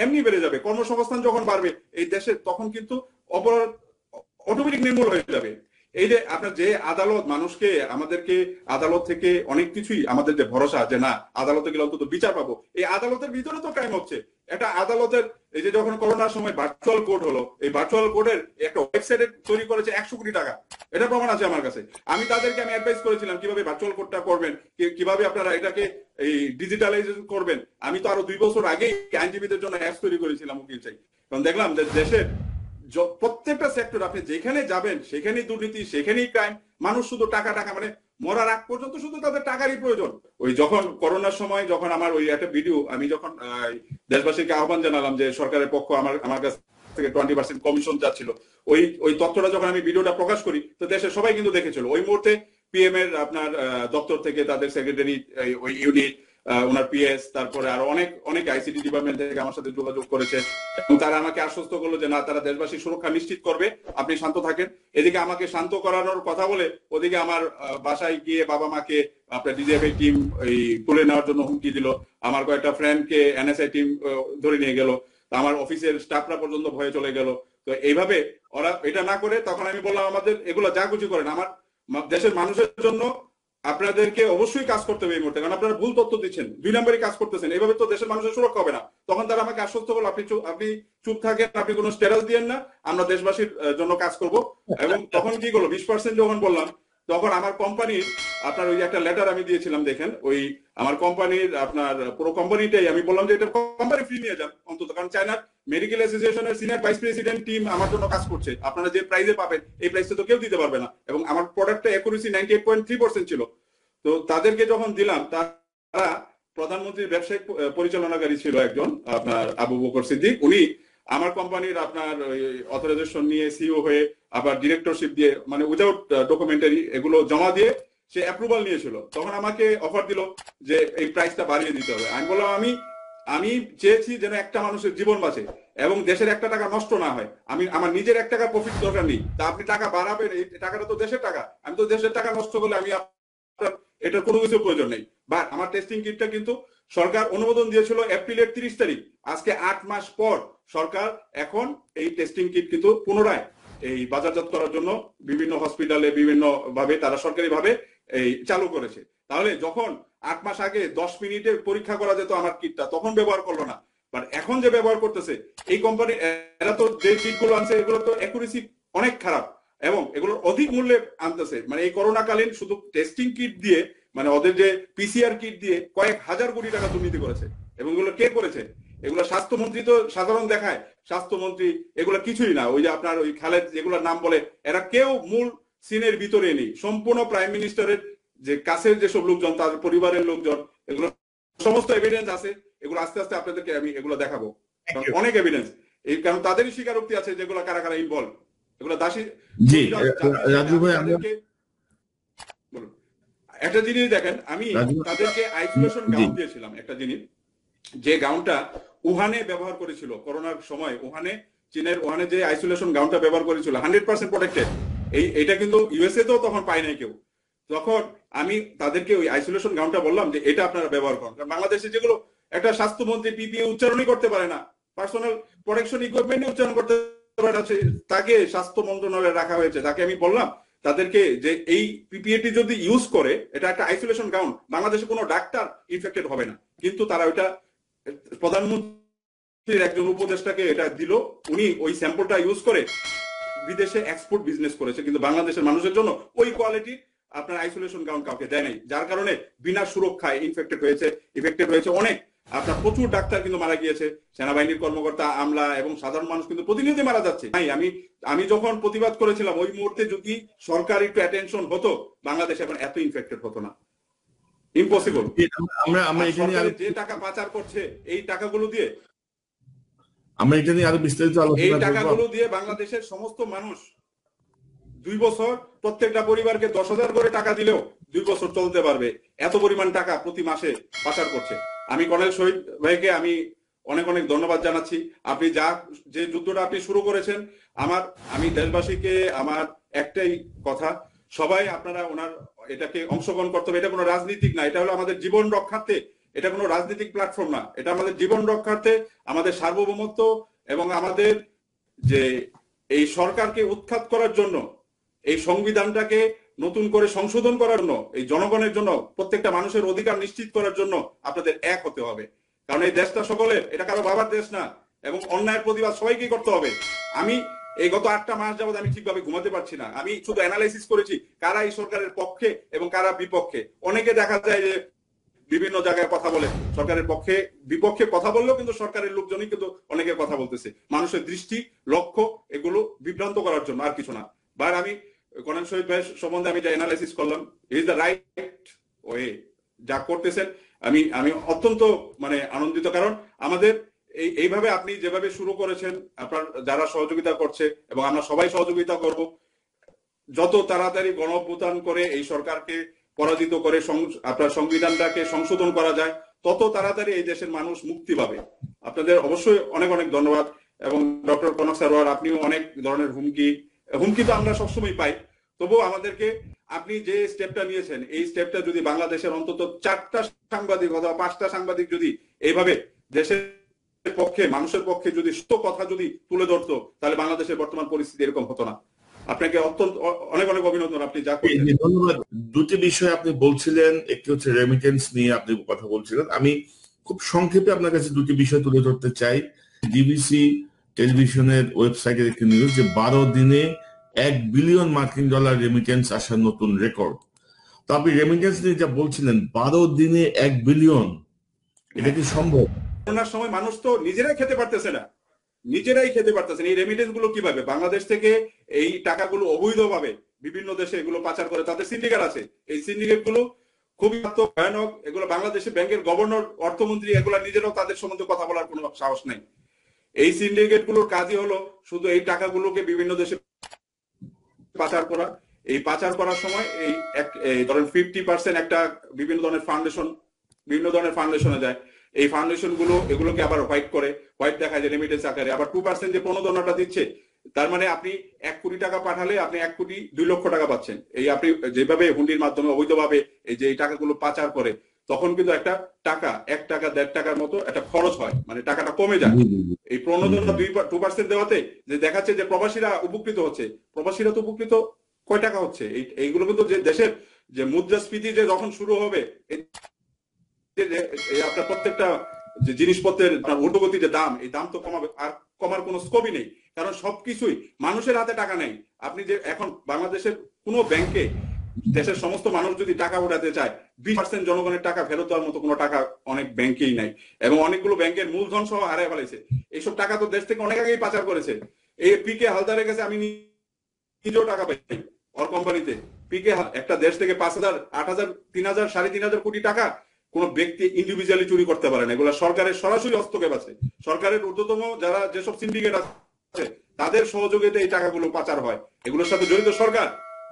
C: এমনি বেড়ে যাবে। কর্মসংস্থান যখন বাড়বে এই দেশে, তখন কিন্তু অপরাধ অটোমেটিক নির্মূল হয়ে যাবে। এই যে আপনার যে আদালত মানুষকে, আমাদেরকে আদালত থেকে অনেক কিছুই, আমাদের যে ভরসা যে না আদালতে গেলে অন্তত বিচার পাবো, এই আদালতের ভিতরে তো ক্রাইম হচ্ছে। একটা আদালতের, এই যে যখন করোনার সময় ভার্চুয়াল কোর্ট হলো, এই ভার্চুয়াল কোর্টের একটা ওয়েবসাইট তৈরি করেছে 100 কোটি টাকা, এটা প্রমাণ আছে আমার কাছে। আমি তাদেরকে অ্যাডভাইস করেছিলাম কিভাবে ভার্চুয়াল কোর্টটা করবেন, কিভাবে আপনারা এটাকে এই ডিজিটালাইজেশন করবেন। আমি তো আরো 2 বছর আগেই আইনজীবীদের জন্য অ্যাপস তৈরি করেছিলাম, উকিল চাই। কারণ দেখলাম যে দেশের প্রত্যেকটা সেক্টর আপনি যেখানে যাবেন সেখানেই দুর্নীতি, সেখানেই ক্রাইম। মানুষ শুধু টাকা টাকা, মানে মরার আগ পর্যন্ত শুধু তাদের টাকারই প্রয়োজন। ওই যখন করোনার সময়, যখন আমার ওই একটা ভিডিও, আমি যখন দেশবাসীকে আহ্বান জানালাম যে সরকারের পক্ষ আমার কাছ থেকে 20% কমিশন যাচ্ছিল, ওই তথ্যটা যখন আমি ভিডিওটা প্রকাশ করি, তো দেশের সবাই কিন্তু দেখেছিল। ওই মুহূর্তে পিএম এর আপনার দপ্তর থেকে তাদের সেক্রেটারি, ওই ইউনিট, ওনার পিএস, তারপরে আরো অনেক আইসিটি ডিপার্টমেন্ট থেকে আমার সাথে যোগাযোগ করেছে, এবং তারা আমাকে আশ্বস্ত করলো যে না, তারা দেশবাসীর সুরক্ষা নিশ্চিত করবে, আপনি শান্ত থাকেন। এদিকে আমাকে শান্ত করানোর কথা বলে, ওদিকে আমার বাসায় গিয়ে বাবা মাকে আপনার ডিজিএফআই টিম এই তুলে নেওয়ার জন্য হুমকি দিল, আমার কয়েকটা ফ্রেন্ডকে এনএসআই টিম ধরে নিয়ে গেল, আমার অফিসের স্টাফরা পর্যন্ত ভয়ে চলে গেল। তো এইভাবে ওরা এটা না করে, তখন আমি বললাম আমাদের এগুলো যা কিছু করেন, আমার দেশের মানুষের জন্য আপনাদেরকে অবশ্যই কাজ করতে হবে এই মুহূর্তে, কারণ আপনারা ভুল তথ্য দিচ্ছেন, 2 নম্বরই কাজ করতেছেন, এভাবে তো দেশের মানুষের সুরক্ষা হবে না। তখন তারা আমাকে আশ্বস্ত করলো, আপনি চুপ থাকেন, আপনি কোনো স্ট্যাটাস দিয়েন না, আমরা দেশবাসীর জন্য কাজ করব। এবং তখন কি করলো, 20% যখন বললাম, তখন আমার কোম্পানির আপনার ওই একটা লেটার আমি দিয়েছিলাম, দেখেন ওই আমার কোম্পানির আপনার পুরো কোম্পানিটাই আমি বললাম যে এটা কোম্পানি ফ্রি নিয়ে যান অন্তত, কারণ চায়নার মেডিকেল অ্যাসোসিয়েশনের সিনিয়র ভাইস প্রেসিডেন্ট টিম আমার জন্য কাজ করছে, আপনারা যে প্রাইজে পাবেন এই প্রাইসে তো কেউ দিতে পারবে না। এবং আমার প্রোডাক্টটা অ্যাকুরেসি 98.3% ছিল। তো তাদেরকে যখন দিলাম, তারা প্রধানমন্ত্রীর ব্যবসায়িক পরিচালনাকারী ছিল একজন আপনার আবু বকর সিদ্দিক, উনি আমার কোম্পানির আপনার অথরাইজেশন নিয়ে সিইও হয়ে আবার ডিরেক্টরশিপ দিয়ে, মানে উইদাউট ডকুমেন্টারি এগুলো জমা দিয়ে সে অ্যাপ্রুভাল নিয়েছিল। তখন আমাকে অফার দিল যে এই প্রাইসটা বাড়িয়ে দিতে হবে। আমি বললাম আমি চেয়েছি যেন একটা মানুষের জীবন বাঁচে এবং দেশের 1 টাকা নষ্ট না হয়। আমি আমার নিজের 1 টাকা প্রফিট দরকার নেই, তা আপনি টাকা বাড়াবেন, এই টাকাটা তো দেশের টাকা, আমি তো দেশের টাকা নষ্ট করলে আমি এটার কোনো কিছু প্রয়োজন নেই। বাট আমার টেস্টিং কিটটা কিন্তু সরকার অনুমোদন দিয়েছিল এপ্রিলের 30 তারিখ, আজকে 8 মাস পর সরকার এখন এই টেস্টিং কিট কিন্তু পুনরায় এই বাজারজাত করার জন্য বিভিন্ন হসপিটালে বিভিন্ন ভাবে তারা সরকারি ভাবে এই চালু করেছে। তাহলে যখন 8 মাস আগে 10 মিনিটে পরীক্ষা করা যেত আমার কিটটা, তখন ব্যবহার করলো না, বাট এখন যে ব্যবহার করতেছে এই কোম্পানি, এরা তো যে কিটগুলো আনছে এগুলো তো অ্যাকুরেসি অনেক খারাপ এবং এগুলোর অধিক মূল্যে আনতেছে। মানে এই করোনাকালীন শুধু টেস্টিং কিট দিয়ে, মানে ওদের যে পিসিআর কিট দিয়ে কয়েক হাজার কোটি টাকা দুর্নীতি করেছে। এবং এগুলো কে করেছে? এগুলো স্বাস্থ্যমন্ত্রী তো সাধারণ দেখায়, স্বাস্থ্যমন্ত্রী এগুলো কিছুই না। ওই যে আপনার ওই খালেদ যেগুলোর নাম বলে, এরা কেউ মূল সিনের ভিতরে নেই। সম্পূর্ণ প্রাইম মিনিস্টারের যে কাছের যেসব লোকজন, তাদের পরিবারের লোকজন, এগুলো সমস্ত এভিডেন্স আছে। এগুলো আস্তে আস্তে আপনাদেরকে আমি এগুলো দেখাবো, অনেক এভিডেন্স। এই কারণ তাদেরই স্বীকারোক্তি আছে যেগুলো কারা কারা ইনভলভ। এগুলো দাসী।
B: জি রাজু ভাই,
C: বলুন একটা জিনিস দেখেন, আমি তাদেরকে আইসোলেশন গাউন দিয়েছিলাম, একটা জিনিস যে গাউনটা উহানে ব্যবহার করেছিল করোনার সময়। উহানে, চীনের উহানে যে আইসোলেশন গাউনটা ব্যবহার করেছিল 100% প্রোটেক্টেড। এটা কিন্তু ইউএসএ তো তখন পায় নাই কেউ। তখন আমি তাদেরকে ওই আইসোলেশন গাউনটা বললাম যে এটা আপনারা ব্যবহার করুন। কারণ বাংলাদেশে যেগুলো একটা স্বাস্থ্যমন্ত্রী পিপিই উচ্চারণই করতে পারে না, পার্সোনাল প্রোটেকশন ইকুইপমেন্ট উচ্চারণ করতে পারে না, তাকে স্বাস্থ্য মন্ত্রণালয়ে রাখা হয়েছে। তাকে আমি বললাম তাদেরকে যে এই পিপিইটি যদি ইউজ করে, এটা একটা আইসোলেশন গাউন, বাংলাদেশে কোনো ডাক্তার ইনফেক্টেড হবে না। কিন্তু তারা ওইটা প্রধানমন্ত্রীর একজন উপদেষ্টাকে এটা দিল, উনি ওই স্যাম্পলটা ইউজ করে বিদেশে এক্সপোর্ট বিজনেস করেছে। কিন্তু বাংলাদেশের মানুষের জন্য ওই কোয়ালিটি আপনার আইসোলেশন গাউন কাউকে দেয় নাই, যার কারণে বিনা সুরক্ষায় ইনফেক্টেড হয়েছে অনেক। আপনার প্রচুর ডাক্তার কিন্তু মারা গিয়েছে, সেনাবাহিনীর কর্মকর্তা, আমলা এবং সাধারণ মানুষ কিন্তু প্রতিনিয়ত মারা যাচ্ছে। আমি যখন প্রতিবাদ করেছিলাম, ওই মুহূর্তে যদি সরকার একটু অ্যাটেনশন হতো, বাংলাদেশ এখন এত ইনফেক্টেড হতো না। ইম্পসিবল। যে টাকা পাচার করছে এই টাকাগুলো দিয়ে,
B: আমরা এটা নিয়ে আরো বিস্তারিত আলোচনা করব।
C: এই টাকাগুলো দিয়ে বাংলাদেশের সমস্ত মানুষ 2 বছর, প্রত্যেকটা পরিবারকে 10,000 করে টাকা দিলেও 2 বছর চলতে পারবে। এত পরিমাণ টাকা প্রতি মাসে পাচার করছে। আমি কর্নেল শহীদ ভাইকে আমি অনেক অনেক ধন্যবাদ জানাচ্ছি। আপনি যে যুদ্ধটা আপনি শুরু করেছেন, আমি দেশবাসীকে আমার একটাই কথা, সবাই আপনারা ওনার এটাকে অংশগ্রহণ করতে হবে। এটা কোনো রাজনীতিক না, এটা হলো আমাদের জীবন রক্ষার্থে। এটা কোনো রাজনৈতিক প্ল্যাটফর্ম না, এটা আমাদের জীবন রক্ষার্থে, আমাদের সার্বভৌমত্ব এবং আমাদের যে এই সরকারকে উৎখাত করার জন্য, এই সংবিধানটাকে নতুন করে সংশোধন করার জন্য, এই জনগণের জন্য, প্রত্যেকটা মানুষের অধিকার নিশ্চিত করার জন্য আপনাদের এক হতে হবে। কারণ এই দেশটা সকলের, এটা কারো বাবার দেশ না। এবং অন্যায়ের প্রতিবাদ সবাইকেই করতে হবে। আমি এই গত 8টা মাস যাবৎ আমি ঠিকভাবে ঘুমাতে পারছি না। আমি শুধু অ্যানালাইসিস করেছি কারা এই সরকারের পক্ষে এবং কারা বিপক্ষে। অনেকে দেখা যায় যে বিভিন্ন জায়গায় কথা বলে, সরকারের পক্ষে বিপক্ষে কথা বললেও কিন্তু সরকারের লোকজনই কিন্তু অনেকে কথা বলতেছে, মানুষের দৃষ্টি লক্ষ্য এগুলো বিভ্রান্ত করার জন্য, আর কিছু না। আমি কর্নেল শহীদ ভাই সম্বন্ধে আমি যা অ্যানালাইসিস করলাম, ইজ দ্য রাইট ওয়ে যা করতেছেন। আমি অত্যন্ত আনন্দিত। কারণ আমাদের এইভাবে আপনি যেভাবে শুরু করেছেন, আপনার যারা সহযোগিতা করছে এবং আমরা সবাই সহযোগিতা করব, যত তাড়াতাড়ি গণঅভ্যুত্থান করে এই সরকারকে পরাজিত করে আপনার সংবিধানটাকে সংশোধন করা যায়, তত তাড়াতাড়ি এই দেশের মানুষ মুক্তি পাবে। আপনাদের অবশ্যই অনেক অনেক ধন্যবাদ। এবং ডক্টর কনক সারোয়ার, আপনিও অনেক ধরনের হুমকি তো আমরা সবসময় পাই, তবুও আমাদেরকে আপনি যে স্টেপটা নিয়েছেন, এই স্টেপটা যদি বাংলাদেশের অন্তত 4টা সাংবাদিক অথবা 5টা সাংবাদিক যদি এইভাবে দেশের পক্ষে, মানুষের পক্ষে যদি সত্য কথা যদি তুলে ধরতো, তাহলে বাংলাদেশের বর্তমান পরিস্থিতি এরকম হতো না। আপনাকে অত্যন্ত অনেক অনেক অভিনন্দন, আপনি যা করছেন।
B: ধন্যবাদ। দুটি বিষয় আপনি বলছিলেন, একটি হচ্ছে রেমিটেন্স নিয়ে আপনি কথা বলছিলেন। আমি খুব সংক্ষেপে আপনার কাছে দুটি বিষয় তুলে ধরতে চাই। ডিবিসি টেলিভিশনের ওয়েবসাইটের একটি নিউজ যে 12 দিনে $1 বিলিয়ন রেমিটেন্স আসার নতুন রেকর্ড। তো আপনি রেমিটেন্স নিয়ে যা বলছিলেন, 12 দিনে $1 বিলিয়ন, এটা কি সম্ভব?
C: করোনার সময় মানুষ তো নিজেরাই খেতে পারতেছে না। এই রেমিটেন্স গুলো কিভাবে বাংলাদেশ থেকে এই টাকাগুলো অবৈধভাবে বিভিন্ন দেশে এগুলো পাচার করে, তাদের সিন্ডিকেট আছে। এই সিন্ডিকেট গুলো খুবই ভয়ানক। এগুলো বাংলাদেশে ব্যাংকের গভর্নর, অর্থমন্ত্রী এগুলা নিজেরাও তাদের সম্বন্ধে কথা বলার কোনো সাহস নেই। এই সিন্ডিকেট গুলোর কাজই হলো শুধু এই টাকাগুলোকে বিভিন্ন দেশে পাচার করা। এই পাচার করার সময় এই ধরেন 50% একটা বিভিন্ন ধরনের ফাউন্ডেশনে যায়। এই ফাউন্ডেশন গুলো এগুলোকে আবার হোয়াইট দেখা যায় রেমিটেন্স আকারে। আবার 2% যে প্রণোদনাটা দিচ্ছে, তার মানে আপনি 1 কোটি টাকা পাঠালে আপনি 1 কোটি 2 লক্ষ টাকা পাচ্ছেন। এই আপনি যেভাবে হুন্ডির মাধ্যমে অবৈধভাবে এই যে এই টাকাগুলো পাচার করে, তখন কিন্তু একটা টাকা 1 টাকা 1.5 টাকার মতো একটা খরচ হয়, মানে টাকাটা কমে যায়। এই প্রণোদনা 2% দেওয়াতে যে দেখাচ্ছে যে প্রবাসীরা উপকৃত হচ্ছে, প্রবাসীরা তো উপকৃত কয় টাকা হচ্ছে। এইগুলো কিন্তু যে দেশের যে মুদ্রাস্ফীতি যে যখন শুরু হবে, আপনার প্রত্যেকটা যে জিনিসপত্রের ঊর্ধ্বগতি যে দাম, এই দাম তো কমাবে, আর কমার কোনো স্কোপই নেই, কারণ সবকিছুই মানুষের হাতে টাকা নেই। আপনি যে এখন বাংলাদেশের কোনো ব্যাংকে দেশের সমস্ত মানুষ যদি টাকা উঠাতে চায়, 20% জনগণের টাকা ফেরত দেওয়ার মতো কোনো টাকা অনেক ব্যাংকেই নাই, এবং অনেকগুলো ব্যাংকের মূলধন সহ হারায় ফেলেছে। এইসব টাকা তো দেশ থেকে অনেক আগেই পাচার করেছে। এই পিকে হালদারের কাছে আমি নিজেও টাকা পাই ওর কোম্পানিতে। পিকে একটা দেশ থেকে 5,000, 8,000, 3,000, 3,500 কোটি টাকা কোন ব্যক্তি ইন্ডিভিজুয়ালি চুরি করতে পারে না, এগুলো সরকারের সরাসরি হস্তক্ষেপ আছে। সরকারের ঊর্ধ্বতম যারা যেসব সিন্ডিকেট আছে তাদের সহযোগিতায় এই টাকাগুলো পাচার হয়, এগুলোর সাথে জড়িত সরকার।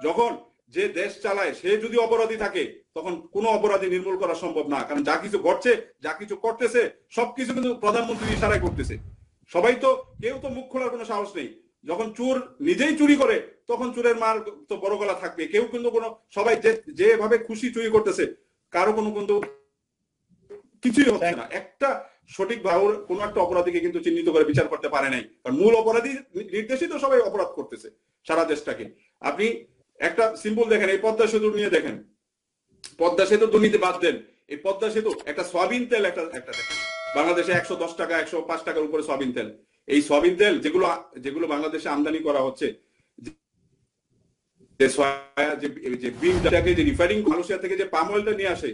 C: যখন যে দেশ চালায় সে যদি অপরাধী থাকে, তখন কোনো অপরাধী নির্মূল করা সম্ভব না, কারণ যা কিছু ঘটছে, যা কিছু করতেছে, সবকিছু কিন্তু প্রধানমন্ত্রী ইশারায় করতেছে। সবাই তো, কেউ তো মুখ খোলার কোনো সাহস নেই। যখন চোর নিজেই চুরি করে, তখন চোরের মার তো বড় গলা থাকবে। কেউ কিন্তু কোনো, সবাই যেভাবে খুশি চুরি করতেছে, কারো কোনো কিন্তু কিছুই হচ্ছে না। একটা সঠিক ভাবে কোন একটা অপরাধীকে কিন্তু চিহ্নিত করে বিচার করতে পারে নাই, কারণ মূল অপরাধী নির্দেশিত সবাই অপরাধ করতেছে সারা দেশটাকে। আপনি একটা সিম্পল দেখেন, এই পদ্মা সেতু নিয়ে দেখেন, পদ্মা সেতু দুর্নীতি বাদ দেন, এই পদ্মা সেতু একটা সয়াবিন তেল একটা দেখেন, বাংলাদেশে 110 টাকা 105 টাকার উপরে সয়াবিন তেল। এই সয়াবিন তেল যেগুলো বাংলাদেশে আমদানি করা হচ্ছে, মালয়েশিয়া থেকে যে পাম অয়েলটা নিয়ে আসে,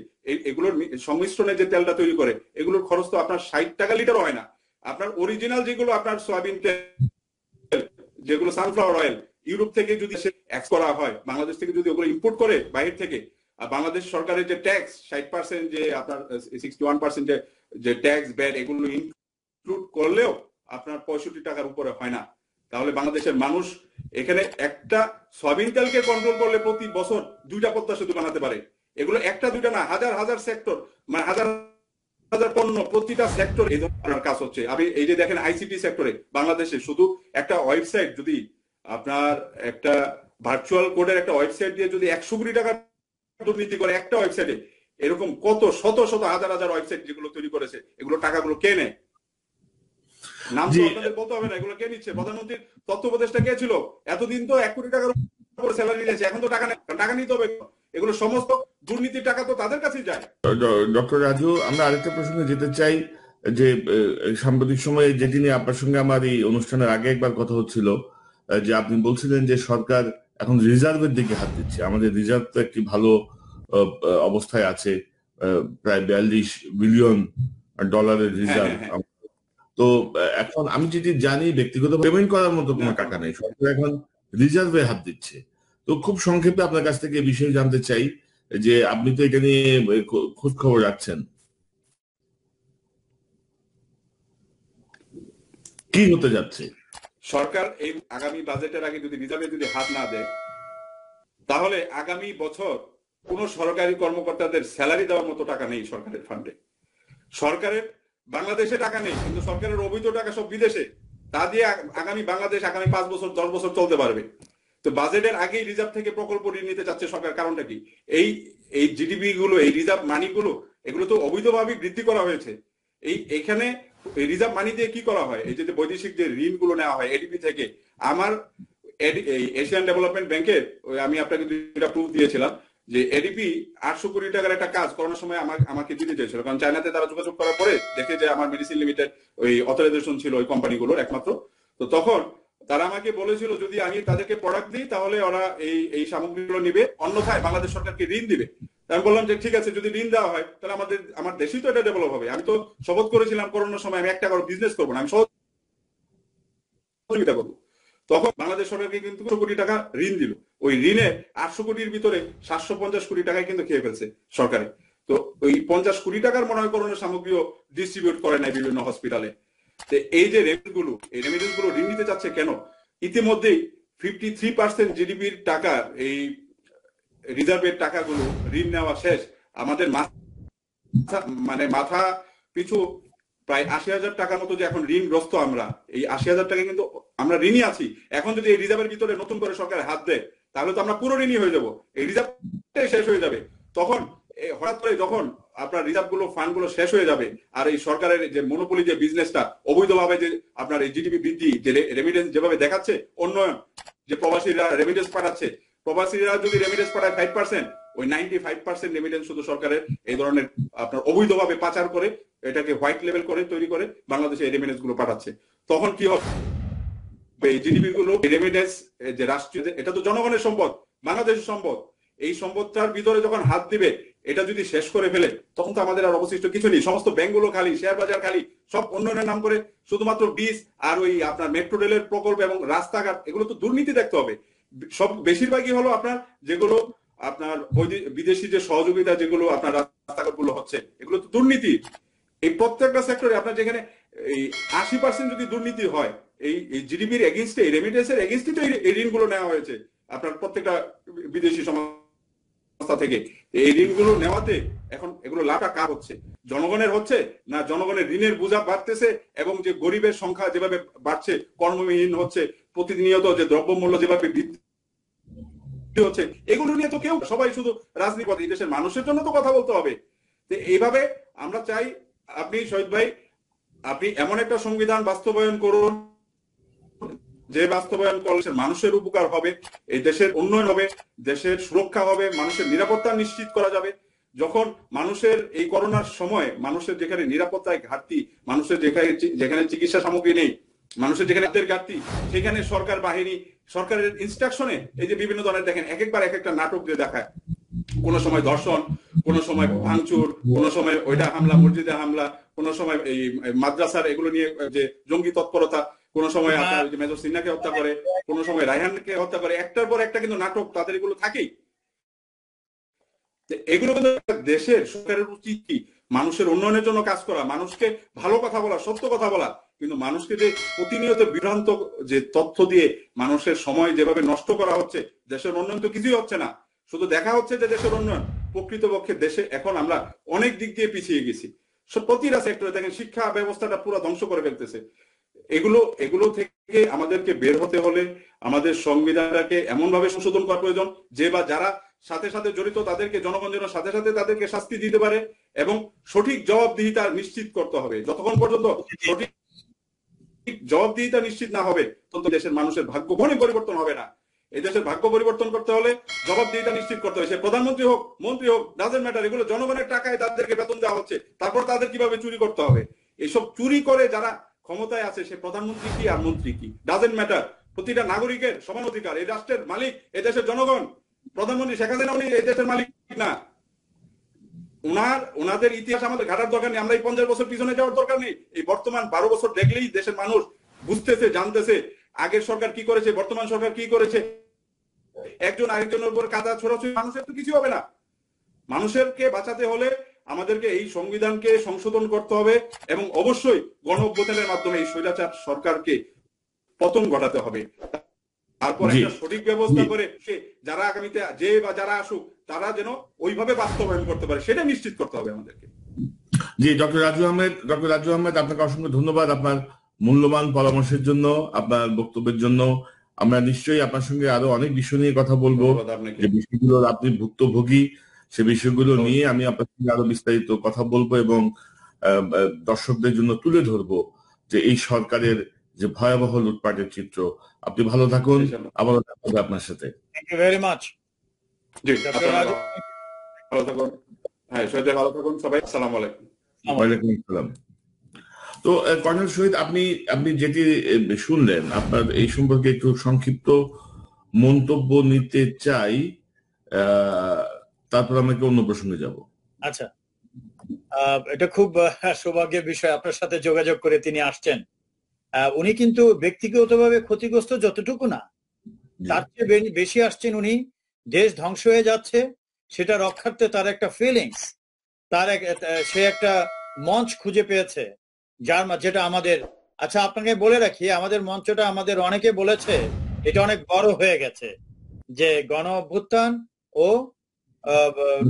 C: এগুলোর সংমিশ্রণে যে তেলটা তৈরি করে, এগুলোর খরচ তো আপনার 60 টাকা লিটার হয় না। আপনার অরিজিনাল যেগুলো আপনার সয়াবিন তেল, যেগুলো সানফ্লাওয়ার অয়েল, ইউরোপ থেকে যদি করা হয়, বাংলাদেশ থেকে যদি ওগুলো ইম্পোর্ট করে বাইরে থেকে, বাংলাদেশ সরকারের যে ট্যাক্স 60%, যে আপনার 61% যে ট্যাক্স ব্যাট, এগুলো ইনক্লুড করলেও আপনার 65 টাকার উপরে হয় না। তাহলে বাংলাদেশের মানুষ এখানে একটা সয়াবিন তেলকে কন্ট্রোল করলে প্রতি বছর 2টা পদ্মা সেতু বানাতে পারে। এগুলো একটা দুইটা না, হাজার হাজার সেক্টর, মানে হাজার হাজার পণ্য, প্রতিটা সেক্টর এই ধরনের কাজ হচ্ছে। আপনি এই যে দেখেন আইসিটি সেক্টরে বাংলাদেশে শুধু একটা ওয়েবসাইট, যদি আপনার একটা ভার্চুয়াল কোডের একটা ওয়েবসাইট দিয়ে যদি 100 কোটি টাকা দুর্নীতি করে একটা ওয়েবসাইটে, এরকম কত শত শত হাজার হাজার ওয়েবসাইট যেগুলো তৈরি করেছে, এগুলো টাকাগুলো কে নেয়? নাম তো আপনাদের বলতে হবে না, এগুলো কে নিচ্ছে? প্রধানমন্ত্রীর তথ্য উপদেষ্টা কে ছিল? এতদিন তো 1 কোটি টাকার উপরে স্যালারি নিয়েছে, এখন তো টাকা নেই, টাকা নিতে হবে। এগুলো সমস্ত দুর্নীতির টাকা তো তাদের কাছেই যায়।
B: ডক্টর রাজু, আমরা আরেকটা প্রসঙ্গে যেতে চাই, যে সাম্প্রতিক সময়ে যেটি নিয়ে আপনার সঙ্গে আমার এই অনুষ্ঠানের আগে একবার কথা হচ্ছিল, যে আপনি বলছিলেন যে সরকার এখন রিজার্ভের দিকে হাত দিচ্ছে। আমাদের রিজার্ভ তো একটি ভালো অবস্থায় আছে, প্রায় 42 বিলিয়ন ডলারের রিজার্ভ। তো এখন আমি যেটি জানি, ব্যক্তিগত পেমেন্ট করার মতো কোনো টাকা নেই, সরকার এখন রিজার্ভে হাত দিচ্ছে। তো খুব সংক্ষেপে আপনার কাছ থেকে এই বিষয়ে জানতে চাই, যে আপনি তো এটা নিয়ে খোঁজ খবর রাখছেন, কি হতে যাচ্ছে?
C: সরকার এই আগামী বাজেটের আগে যদি রিজার্ভে যদি হাত না দেয়, তাহলে আগামী বছর কোন সরকারি কর্মকর্তাদের স্যালারি দেওয়ার মতো টাকা নেই সরকারের ফান্ডে। সরকারের বাংলাদেশে টাকা নেই, কিন্তু সরকারের অবৈধ টাকা সব বিদেশে, তা দিয়ে বাংলাদেশ আগামী 5 বছর 10 বছর চলতে পারবে। তো বাজেটের আগেই রিজার্ভ থেকে প্রকল্প ঋণ নিতে চাচ্ছে সরকার, কারণটা কি? এই জিডিপি গুলো, এই রিজার্ভ মানি গুলো, এগুলো তো অবৈধভাবে বৃদ্ধি করা হয়েছে। এইখানে রিজার্ভ মানি দিয়ে কি করা হয়? এই যে বৈদেশিক যে ঋণ গুলো নেওয়া হয় এডিপি থেকে, আমার এশিয়ান ডেভেলপমেন্ট ব্যাংকের, আমি আপনাকে 2টা প্রুফ দিয়েছিলাম যে এডিপি 800 কোটি টাকার একটা কাজ করানোর সময় আমাকে দিতে চেয়েছিল, কারণ চায়নাতে তারা যোগাযোগ করার পরে দেখে যে আমার মেডিসিন লিমিটেড ওই অথরাইজেশন ছিল ওই কোম্পানিগুলোর একমাত্র। তো তখন তারা আমাকে বলেছিল যদি আমি তাদেরকে প্রোডাক্ট দিই তাহলে ওরা এই সামগ্রীগুলো নিবে, অন্যথায় বাংলাদেশ সরকারকে ঋণ দিবে। আমি বললাম যে ঠিক আছে, যদি ঋণ দেওয়া হয় তাহলে আমার দেশই তো এটা ডেভেলপ হবে। আমি তো শপথ করেছিলাম করোনার সময় আমি একটা করে বিজনেস করবো না, আমি সহযোগিতা করবো। তখন বাংলাদেশ সরকারকে কিন্তু 100 কোটি টাকা ঋণ দিল। ওই ঋণে 800 কোটির ভিতরে 750 কোটি টাকায় কিন্তু খেয়ে ফেলছে সরকারে। তো ওই 50 কোটি টাকার মনে হয় করোনার সামগ্রীও ডিস্ট্রিবিউট করে নাই বিভিন্ন হসপিটালে। তো এই যে রেমিটেন্স গুলো ঋণ দিতে চাচ্ছে কেন? ইতিমধ্যেই 53% জিডিপির টাকা, এই রিজার্ভের টাকাগুলো ঋণ নেওয়া শেষ। আমাদের মাথা পিছু প্রায় 80,000 টাকার মতো যে এখন ঋণগ্রস্ত আমরা, এই 80,000 টাকা কিন্তু আমরা ঋণই আছি। এখন যদি এই রিজার্ভের ভিতরে নতুন করে সরকার হাত দেয় তাহলে তো আমরা পুরো ঋণই হয়ে যাব, এই রিজার্ভ শেষ হয়ে যাবে। তখন হঠাৎ করে যখন আপনার রিজার্ভ গুলো ফান্ড গুলো শেষ হয়ে যাবে, আর এই সরকারের যে মনোপলি যে বিজনেসটা অবৈধভাবে যে আপনার এই জিডিপি বৃদ্ধি, যে রেমিটেন্স যেভাবে দেখাচ্ছে, উন্নয়ন, যে প্রবাসীরা রেমিটেন্স পাঠাচ্ছে, প্রবাসীরা যদি রেমিটেন্স পাঠায় 5%, ওই 95% রেমিটেন্স শুধু সরকারের এই ধরনের আপনার অবৈধভাবে পাচার করে এটাকে হোয়াইট লেভেল করে তৈরি করে বাংলাদেশে এই রেমিটেন্স গুলো পাঠাচ্ছে। তখন কি হবে, এই জিডিপি গুলো রেমিটেন্স যে রাষ্ট্রীয়, এটা তো জনগণের সম্পদ, বাংলাদেশের সম্পদ, এই সম্পদটার ভিতরে যখন হাত দিবে, এটা যদি শেষ করে ফেলে তখন তো আমাদের আর অবশিষ্ট কিছু নেই। সমস্ত ব্যাংকগুলো খালি, শেয়ার বাজার খালি, সব উন্নয়নের নাম করে শুধুমাত্র বীজ আর ওই আপনার মেট্রো রেলের প্রকল্প এবং রাস্তাঘাট, এগুলো তো দুর্নীতি দেখতে হবে। সব বেশিরভাগই হলো আপনার যেগুলো আপনার বিদেশি যে সহযোগিতা, যেগুলো আপনার রাস্তাঘাট গুলো হচ্ছে, এগুলো তো দুর্নীতি। এই প্রত্যেকটা সেক্টরে আপনার যেখানে এই 80% যদি দুর্নীতি হয়, এই জিডিপির এগেইনস্টে, এই রেমিটেন্সের এগেইনস্টে তো এই ঋণগুলো নেওয়া হয়েছে আপনার প্রত্যেকটা বিদেশি সংস্থা থেকে। এই ঋণগুলো নেওয়াতে এখন এগুলো লাভটা কার হচ্ছে? জনগণের হচ্ছে না জনগণের ঋণের বোঝা বাড়তেছে এবং যে গরিবের সংখ্যা যেভাবে বাড়ছে, কর্মবিহীন হচ্ছে, প্রতিনিয়ত যে দ্রব্যমূল্য যেভাবে বৃদ্ধি হচ্ছে, এগুলো নিয়ে তো কেউ, সবাই শুধু রাজনীতি করে। এই দেশের মানুষের জন্য তো কথা বলতে হবে। তো এইভাবে আমরা চাই আপনি শহীদ ভাই, আপনি এমন একটা সংবিধান বাস্তবায়ন করুন যে বাস্তবায়ন করলে মানুষের উপকার হবে, এই দেশের উন্নয়ন হবে, দেশের সুরক্ষা হবে, মানুষের নিরাপত্তা নিশ্চিত করা যাবে। যখন মানুষের এই করোনার সময় মানুষের যেখানে নিরাপত্তায় ঘাটতি, মানুষের যেখানে চিকিৎসা সামগ্রী নেই, মানুষের যেখানে ঘাটতি, সেখানে সরকার বাহিনী সরকারের ইনস্ট্রাকশনে এই যে বিভিন্ন ধরনের দেখেন এক একবার এক একটা নাটক দিয়ে দেখায়, কোন সময় ধর্ষণ, কোন সময় ভাঙচুর, কোন সময় ওইটা হামলা, মসজিদে হামলা, কোন সময় এই মাদ্রাসার এগুলো নিয়ে যে জঙ্গি তৎপরতা, কোন সময় আপনার মেজর সিনহাকে হত্যা করে, কোন সময় রায়হানকে হত্যা করে, একটার পর একটা কিন্তু নাটক তাদের এগুলো থাকেই। এগুলো কিন্তু দেশের সরকারের উচিত কি, মানুষের উন্নয়নের জন্য কাজ করা, মানুষকে ভালো কথা বলা, সত্য কথা বলা। কিন্তু মানুষকে যে প্রতিনিয়ত বিভ্রান্ত যে তথ্য দিয়ে মানুষের সময় যেভাবে নষ্ট করা হচ্ছে, দেশের উন্নয়ন তো কিছুই হচ্ছে না। শুধু দেখা হচ্ছে যে দেশের উন্নয়ন, প্রকৃতপক্ষে দেশে এখন আমরা অনেক দিক দিয়ে পিছিয়ে গেছি। প্রতিটা সেক্টরে দেখেন শিক্ষা ব্যবস্থাটা পুরো ধ্বংস করে ফেলতেছে। এগুলো থেকে আমাদেরকে বের হতে হলে আমাদের সংবিধানটাকে এমন ভাবে সংশোধন করা প্রয়োজন যে বা যারা সাথে সাথে জড়িত তাদেরকে জনগণ যেন সাথে সাথে তাদেরকে শাস্তি দিতে পারে এবং সঠিক জবাবদিহিতা নিশ্চিত করতে হবে। যতক্ষণ পর্যন্ত সঠিক জবাবদিহিতা নিশ্চিত না হবে তখন দেশের মানুষের ভাগ্য কখনোই পরিবর্তন হবে না। এই দেশের ভাগ্য পরিবর্তন করতে হলে জবাবদিহিতা নিশ্চিত করতে হবে। সে প্রধানমন্ত্রী হোক, মন্ত্রী হোক, ডাজন্ট ম্যাটার, এগুলো জনগণের টাকায় তাদেরকে বেতন দেওয়া হচ্ছে, তারপর তাদের কিভাবে চুরি করতে হবে। এইসব চুরি করে যারা ক্ষমতায় আছে, সে প্রধানমন্ত্রী কি আর মন্ত্রী কি, ডাজন্ট ম্যাটার। প্রতিটা নাগরিকের সমান অধিকার। এই রাষ্ট্রের মালিক এই দেশের জনগণ। প্রধানমন্ত্রী শেখ হাসিনা উনি এই দেশের মালিক না। ওনাদের ইতিহাস আমাদের ঘাটার দরকার নেই, আমরা এই 50 বছর পিছনে যাওয়ার দরকার নেই। এই বর্তমান 12 বছর দেখলেই দেশের মানুষ বুঝতেছে, জানতেছে আগের সরকার কি করেছে, বর্তমান সরকার কি করেছে। একজন আরেকজনের উপর কাদা ছোড়াছুড়ি মানুষের তো কিছু হবে না। মানুষেরকে বাঁচাতে হলে আমাদেরকে এই সংবিধানকে সংশোধন করতে হবে এবং অবশ্যই গণ অভ্যুত্থানের মাধ্যমে এই স্বৈরাচার সরকারকে পতন ঘটাতে হবে। তারপর একটা সঠিক ব্যবস্থা করে সে যারা আগামীতে যে বা যারা আসুক তারা যেন ওইভাবে বাস্তবায়ন করতে পারে, সেটা নিশ্চিত করতে হবে আমাদেরকে।
B: জি, ডক্টর রাজু আহমেদ, আপনাকে অসংখ্য ধন্যবাদ আপনার মূল্যবান পরামর্শের জন্য, আপনার বক্তব্যের জন্য। আমরা নিশ্চয়ই আপনার সঙ্গে আরো অনেক বিষয় নিয়ে কথা বলবো, যে বিষয়গুলো আপনি ভুক্তভোগী, সে বিষয়গুলো নিয়ে আমি আপনার সঙ্গে আরো বিস্তারিত কথা বলবো এবং দর্শকদের জন্য তুলে ধরবো যে এই সরকারের যে ভয়াবহ লুটপাটের চিত্র। আপনি ভালো থাকুন, আবারও দেখা হবে আপনার সাথে।
A: Thank you very much.
C: জি, ভালো থাকুন। হ্যাঁ, ভালো থাকুন সবাই। আসসালামু আলাইকুম।
B: ওয়ালাইকুম আসসালাম। তো কর্নেল শহীদ, আপনি যেটি শুনলেন, আপনার এই সম্পর্কে একটু সংক্ষিপ্ত মন্তব্য নিতে চাই, তারপর আমরা অন্য প্রসঙ্গে যাব।
A: আচ্ছা, এটা খুব সৌভাগ্যের বিষয় আপনার সাথে যোগাযোগ করে তিনি আসছেন। উনি কিন্তু ব্যক্তিগতভাবে ক্ষতিগ্রস্ত যতটুকু না, তার চেয়ে বেশি আসছেন উনি দেশ ধ্বংস হয়ে যাচ্ছে সেটা রক্ষার্থে তার একটা ফিলিংস, সে একটা মঞ্চ খুঁজে পেয়েছে যেটা আমাদের, আচ্ছা আপনাকে বলে রাখি, আমাদের মঞ্চটা আমাদের অনেকে বলেছে এটা অনেক বড় হয়ে গেছে, যে গণ অভ্যুত্থান ও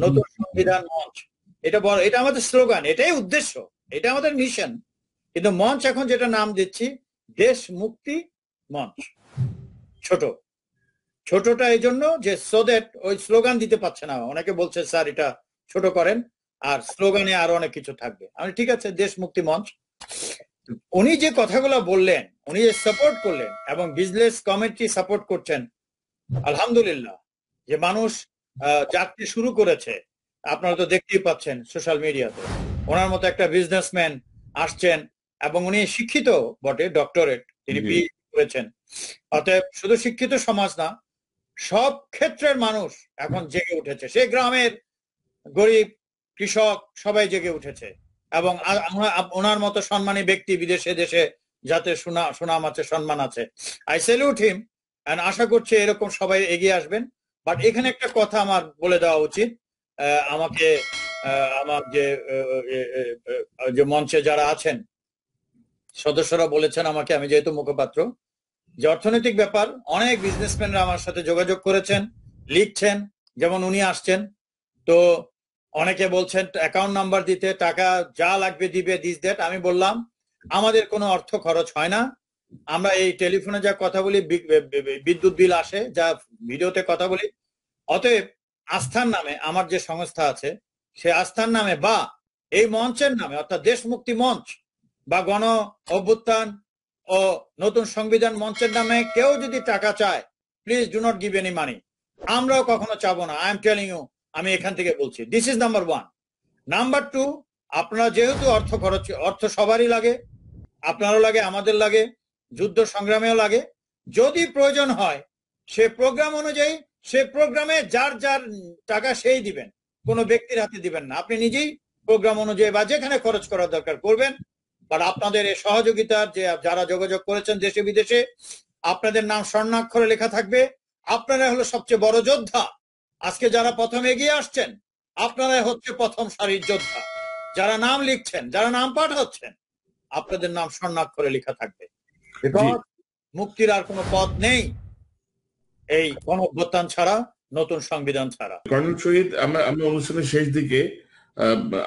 A: নতুন সংবিধান মঞ্চ, এটা বড়, এটা আমাদের স্লোগান, এটাই উদ্দেশ্য, এটা আমাদের মিশন। কিন্তু মঞ্চ এখন যেটা নাম দিচ্ছি দেশ মুক্তি মঞ্চ। ছোটটা এই জন্য যে সো দ্যাট ওই স্লোগান দিতে পারছে না, অনেকে বলছে স্যার এটা ছোট করেন, আর স্লোগানে আরো অনেক কিছু থাকবে। আমি ঠিক আছে, দেশ মুক্তি মঞ্চ। উনি যে কথাগুলো বললেন, উনি যে সাপোর্ট করলেন এবং বিজনেস কমিটি সাপোর্ট করছেন, আলহামদুলিল্লাহ, যে মানুষ জাগতে শুরু করেছে আপনারা তো দেখতেই পাচ্ছেন সোশ্যাল মিডিয়াতে, ওনার মতো একটা বিজনেসম্যান আসছেন এবং উনি শিক্ষিত বটে, ডক্টরেট তিনি পিএইচডি করেছেন। অতএব শুধু শিক্ষিত সমাজ না, সব ক্ষেত্রের মানুষ এখন জেগে উঠেছে, সে গ্রামের গরিব কৃষক সবাই জেগে উঠেছে। এবং ওনার মতো সম্মানী ব্যক্তি বিদেশে দেশে যাতে সুনাম আছে, সম্মান আছে, আই স্যালিউট হিম। আশা করছি এরকম সবাই এগিয়ে আসবেন। বাট এখানে একটা কথা আমার বলে দেওয়া উচিত, আমাকে আমার যে মঞ্চে যারা আছেন সদস্যরা বলেছেন আমাকে, আমি যেহেতু মুখপাত্র, যে অর্থনৈতিক ব্যাপার অনেক বিজনেসম্যানরা আমার সাথে যোগাযোগ করেছেন, লিখছেন, যেমন উনি আসছেন, তো অনেকে বলছেন অ্যাকাউন্ট নাম্বার দিতে, টাকা যা লাগবে দিবে, দিস দ্যাট। আমি বললাম আমাদের কোনো অর্থ খরচ হয় না, আমরা এই টেলিফোনে যা কথা বলি, বিদ্যুৎ বিল আসে, যা ভিডিওতে কথা বলি, অতএব আস্থার নামে আমার যে সংস্থা আছে সে আস্থার নামে বা এই মঞ্চের নামে অর্থাৎ দেশ মুক্তি মঞ্চ বা গণ অভ্যুত্থান ও নতুন সংবিধান মঞ্চের নামে কেউ যদি টাকা চায়, please do not give any money. আমরাও কখনো চাবো না, আই এম টেলিং ইউ, আমি এখান থেকে বলছি। This is number one. Number two, আপনারা যেহেতু অর্থ সবারই লাগে, আপনারও লাগে, আমাদের লাগে, যুদ্ধ সংগ্রামেও লাগে, যদি প্রয়োজন হয় সে প্রোগ্রাম অনুযায়ী, সে প্রোগ্রামে যার যার টাকা সেই দিবেন, কোনো ব্যক্তির হাতে দিবেন না, আপনি নিজেই প্রোগ্রাম অনুযায়ী বা যেখানে খরচ করার দরকার করবেন। বাট আপনাদের এই সহযোগিতার যে যারা যোগাযোগ করেছেন দেশে বিদেশে, আপনাদের নাম স্বর্ণাক্ষরে লেখা থাকবে। আপনারা হলো সবচেয়ে বড় যোদ্ধা। আজকে যারা প্রথম এগিয়ে আসছেন, আপনারা হচ্ছে প্রথম সারির যোদ্ধা। যারা নাম লিখছেন, যারা নাম পাঠাচ্ছেন, আপনাদের নাম স্বর্ণাক্ষরে লেখা থাকবে। মুক্তির আর কোনো পথ নেই এই গণঅভ্যুত্থান ছাড়া, নতুন সংবিধান ছাড়া।
B: কর্নেল শহীদ, আমরা অনুষ্ঠানের শেষ দিকে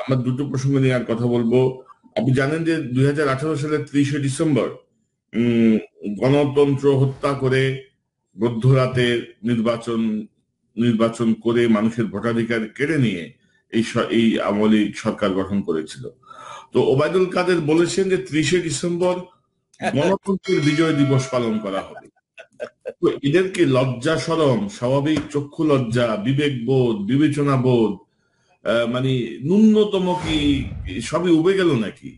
B: আমার দুটো প্রসঙ্গ নিয়ে আর কথা বলবো। আপনি জানেন যে 2018 সালের 30শে ডিসেম্বর গণতন্ত্র হত্যা করে মধ্যরাতে নির্বাচন করে মানুষের ভোটাধিকার কেড়ে নিয়ে এই আওয়ামী লীগ সরকার গঠন করেছিল। তো ওবায়দুল কাদের বলেছেন যে 30শে ডিসেম্বর গণতন্ত্রের বিজয় দিবস পালন করা হবে। তো এদেরকে লজ্জা শরম, স্বাভাবিক চক্ষু লজ্জা, বিবেকবোধ, বিবেচনা বোধ, মানে ন্যূনতম কি সবই উবে গেল নাকি?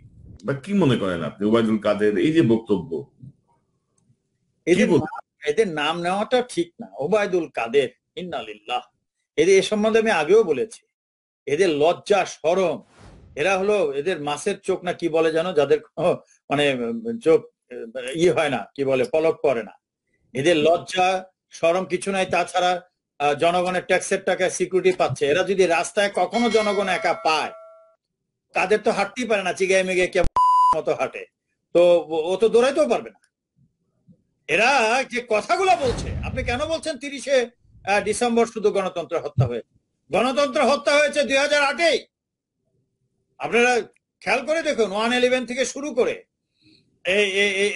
B: বা কি মনে করেন আপনি ওবায়দুল কাদের এই যে বক্তব্য?
A: এদের নাম নেওয়াটা ঠিক না। ওবায়দুল কাদের, ইন্নালিল্লাহ, এ সম্বন্ধে আমি আগেও বলেছি, এদের লজ্জা শরম, এরা হলো এদের মাছের চোখ না কি বলে জানো, যাদের মানে চোখ হয় না, কি বলে, পলক পড়ে না। এদের লজ্জা শরম কিছু নাই। তাছাড়া জনগণের ট্যাক্সের টাকায় সিকিউরিটি পাচ্ছে। এরা যদি রাস্তায় কখনো জনগণ একা পায়, তাদের তো হাঁটতেই পারে না, চিগাই মেগে কে মতো হাঁটে, তো ও তো দৌড়াইতেও পারবে না। এরা যে কথাগুলো বলছে, আপনি কেন বলছেন 30শে ডিসেম্বর শুধু গণতন্ত্র হত্যা হয়েছে? গণতন্ত্র হত্যা হয়েছে 2008-এ। আপনারা খেয়াল করে দেখুন, 111 থেকে শুরু করে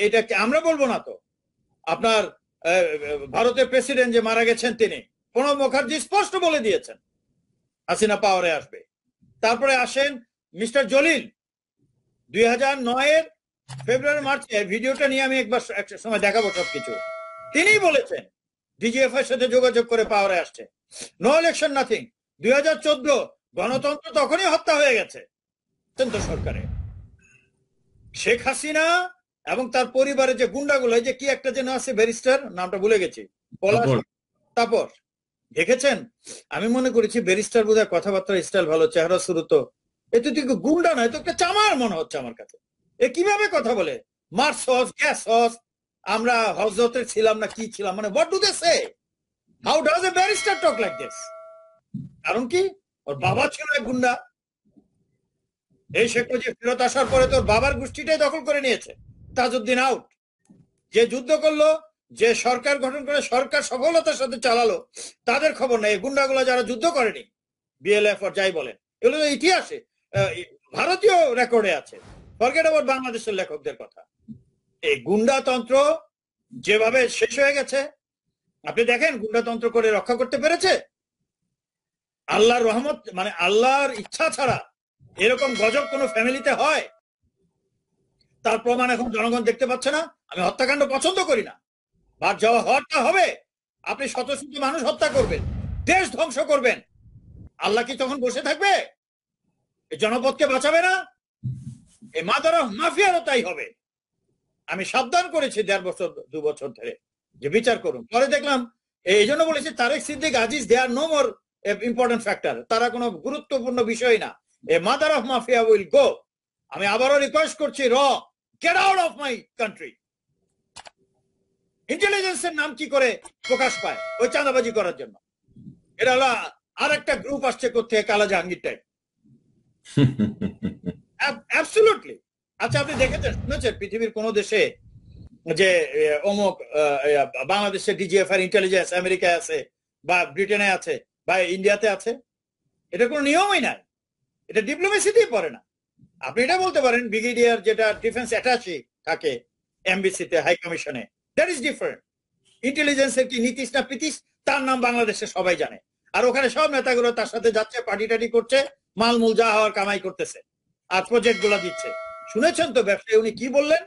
A: এটা আমরা বলবো না তো। আপনার ভারতের প্রেসিডেন্ট যে মারা গেছেন, তিনি প্রণব মুখার্জি স্পষ্ট বলে দিয়েছেন হাসিনা পাওয়ারে আসবে। তারপরে আসেন মিস্টার জলিল, 2009-এর ফেব্রুয়ারি মার্চে, ভিডিওটা নিয়ে আমি একবার একটা সময় দেখাবো সবকিছু, তিনিই বলেছেন ডিজিএফ এর সাথে যোগাযোগ করে পাওয়ারে আসছে। No election, nothing. 2014 গণতন্ত্র তখনই হত্যা হয়ে গেছে সরকারে। শেখ হাসিনা এবং তার পরিবারের যে গুন্ডাগুলো, যে কি একটা যেন আছে, ব্যারিস্টার, নামটা ভুলে গেছি, তারপর দেখেছেন, আমি মনে করেছি ব্যারিস্টার বোধহয় কথাবার্তা স্টাইল ভালো, চেহারা শুরুতো, এত তো গুন্ডা নয়, তো একটা চামার মনে হচ্ছে আমার কাছে। এ কিভাবে কথা বলে, মার্চ হস, গ্যাস হস, আমরা হজরতের ছিলাম না কি ছিলাম, মানে what do they say? How does a barrister talk like this? কারণ কি, ওর বাবা ছিল এক গুন্ডা। এই শেখ মুজিব ফেরত আসার পরে তোর বাবার গোষ্ঠীটাই দখল করে নিয়েছে। তাজউদ্দিন আউট, যে যুদ্ধ করলো, যে সরকার গঠন করে সরকার সফলতার সাথে চালালো, তাদের খবর নেই। গুন্ডাগুলো যারা যুদ্ধ করেনি, বিএলএফ আর যাই বলেন, এগুলো ইতিহাসে ভারতীয় রেকর্ডে আছে। ফরগেট অ্যাবাউট বাংলাদেশের লেখকদের কথা। এই গুন্ডাতন্ত্র যেভাবে শেষ হয়ে গেছে, আপনি দেখেন গুন্ডাতন্ত্র করে রক্ষা করতে পেরেছে? আল্লাহর রহমত, মানে আল্লাহর ইচ্ছা ছাড়া এরকম গজব কোন ফ্যামিলিতে হয়? তার প্রমাণ এখন জনগণ দেখতে পাচ্ছে না। আমি হত্যাকাণ্ড পছন্দ করি না, বাট যাওয়া হত্যা হবে। আপনি শত শত মানুষ হত্যা করবেন, দেশ ধ্বংস করবেন, আল্লাহ কি তখন বসে থাকবে? এই জনপদকে বাঁচাবে না? এই মাদার অফ মাফিয়ারও তাই হবে। আমি সাবধান করেছি 1.5 বছর 2 বছর ধরে যে বিচার করুন। পরে দেখলাম এই জন্য বলেছি তারেক সিদ্দিক, আজিজ, দে আর নো মোর ইম্পর্টেন্ট ফ্যাক্টর। তারা কোনো গুরুত্বপূর্ণ বিষয় না। A mother of mafia will go. আমি আবারও রিকোয়েস্ট করছি, get out of my country. ইন্টেলিজেন্সের নাম কি করে প্রকাশ পায়? ওই চাঁদাবাজি করার জন্য। এটা হলো আর একটা গ্রুপ আসছে করতে, কালা জাহাঙ্গীর টাইপ। অ্যাবসলিউটলি। আচ্ছা, আপনি দেখেছেন, শুনেছেন পৃথিবীর কোন দেশে যে অমুক বাংলাদেশে ডিজিএফআই ইন্টেলিজেন্স আমেরিকায় আছে বা ব্রিটেনে আছে বা ইন্ডিয়াতে আছে? এটা কোনো নিয়মই নাই। এটা ডিপ্লোমেসিতেই পড়ে না। আপনি এটা বলতে পারেন ব্রিগেডিয়ার যেটা ডিফেন্স অ্যাটাচি থাকে এমবিসিতে, হাই কমিশনে, দ্যাট ইজ ডিফারেন্ট। ইন্টেলিজেন্সের কি নীতিশ না পিতিশ, তার নাম বাংলাদেশে সবাই জানে। আর ওখানে সব নেতাগুলো তার সাথে যাচ্ছে, পার্টি টাটি করছে, মালমূল যা হওয়ার কামাই করতেছে আর প্রজেক্ট গুলা দিচ্ছে। শুনেছেন তো ব্যবসায়ী উনি কি বললেন,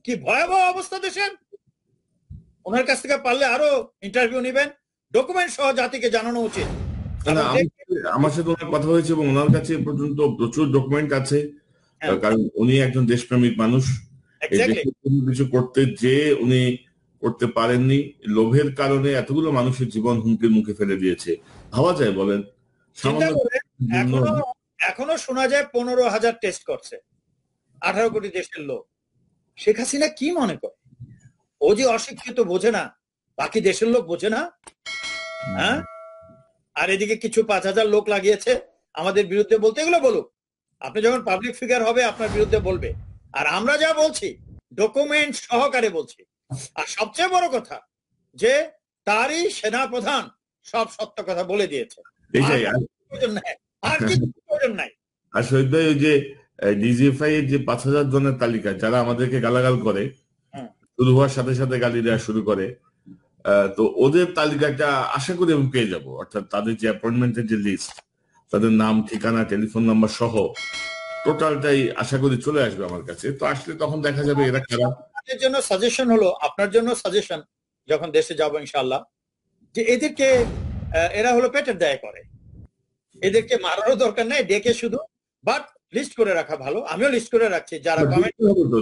A: কি ভয়াবহ অবস্থা দেশের। ওনার কাছ থেকে পারলে আরো ইন্টারভিউ নিবেন, ডকুমেন্ট সহ জাতিকে জানানো উচিত।
B: আমার সাথে ওনার কথা হয়েছে এবং ওনার কাছে পর্যন্ত প্রচুর ডকুমেন্ট আছে, কারণ উনি একজন দেশপ্রেমিক মানুষ। কিছু করতে যে উনি করতে পারেননি, লোভের কারণে এতগুলো মানুষের জীবন হুমকির মুখে ফেলে দিয়েছে। ভাবা যায় বলেন?
A: এখনো শোনা যায় 15,000 টেস্ট করছে 18 কোটি দেশের লোক। শেখ হাসিনা কি মনে করে? ও যে অশিক্ষিত, বোঝে না, বাকি দেশের লোক বোঝে না? হ্যাঁ, আর এদিকে কিছু 5,000 লোক লাগিয়েছে আমাদের বিরুদ্ধে বলতে। এগুলো বলুক, আপনি যখন পাবলিক ফিগার হবে আপনার বিরুদ্ধে বলবে। আর আমরা যা বলছি ডকুমেন্ট সহকারে বলছি। আর সবচেয়ে বড় কথা যে তারই সেনাপ্রধান সব সত্য কথা বলে দিয়েছে। আর কিছু প্রয়োজন নাই।
B: আর শহীদ ভাই, ওই যে ডিজিএফআই এর যে 5,000 জনের তালিকা যারা আমাদেরকে গালাগাল করে, শুরু হওয়ার সাথে সাথে গালি দেওয়া শুরু করে, তো ওদের তালিকাটা আশা করি আমি পেয়ে যাবো। অর্থাৎ তাদের যে অ্যাপয়েন্টমেন্টের যে লিস্ট, তাদের নাম, ঠিকানা, টেলিফোন নাম্বার সহ টোটালটাই আশা করি চলে আসবে আমার কাছে। তো আসলে তখন দেখা যাবে এরা খারাপ।
A: আপনার জন্য সাজেশন হলো, আপনার জন্য সাজেশন, যখন দেশে যাবো ইনশাআল্লাহ, যে এদেরকে এরা হলো পেটের দায় করে, এদেরকে মারারও দরকার নেই, ডেকে শুধু বাট লিস্ট করে রাখা ভালো। আমিও লিস্ট করে রাখছি যারা কমেন্ট।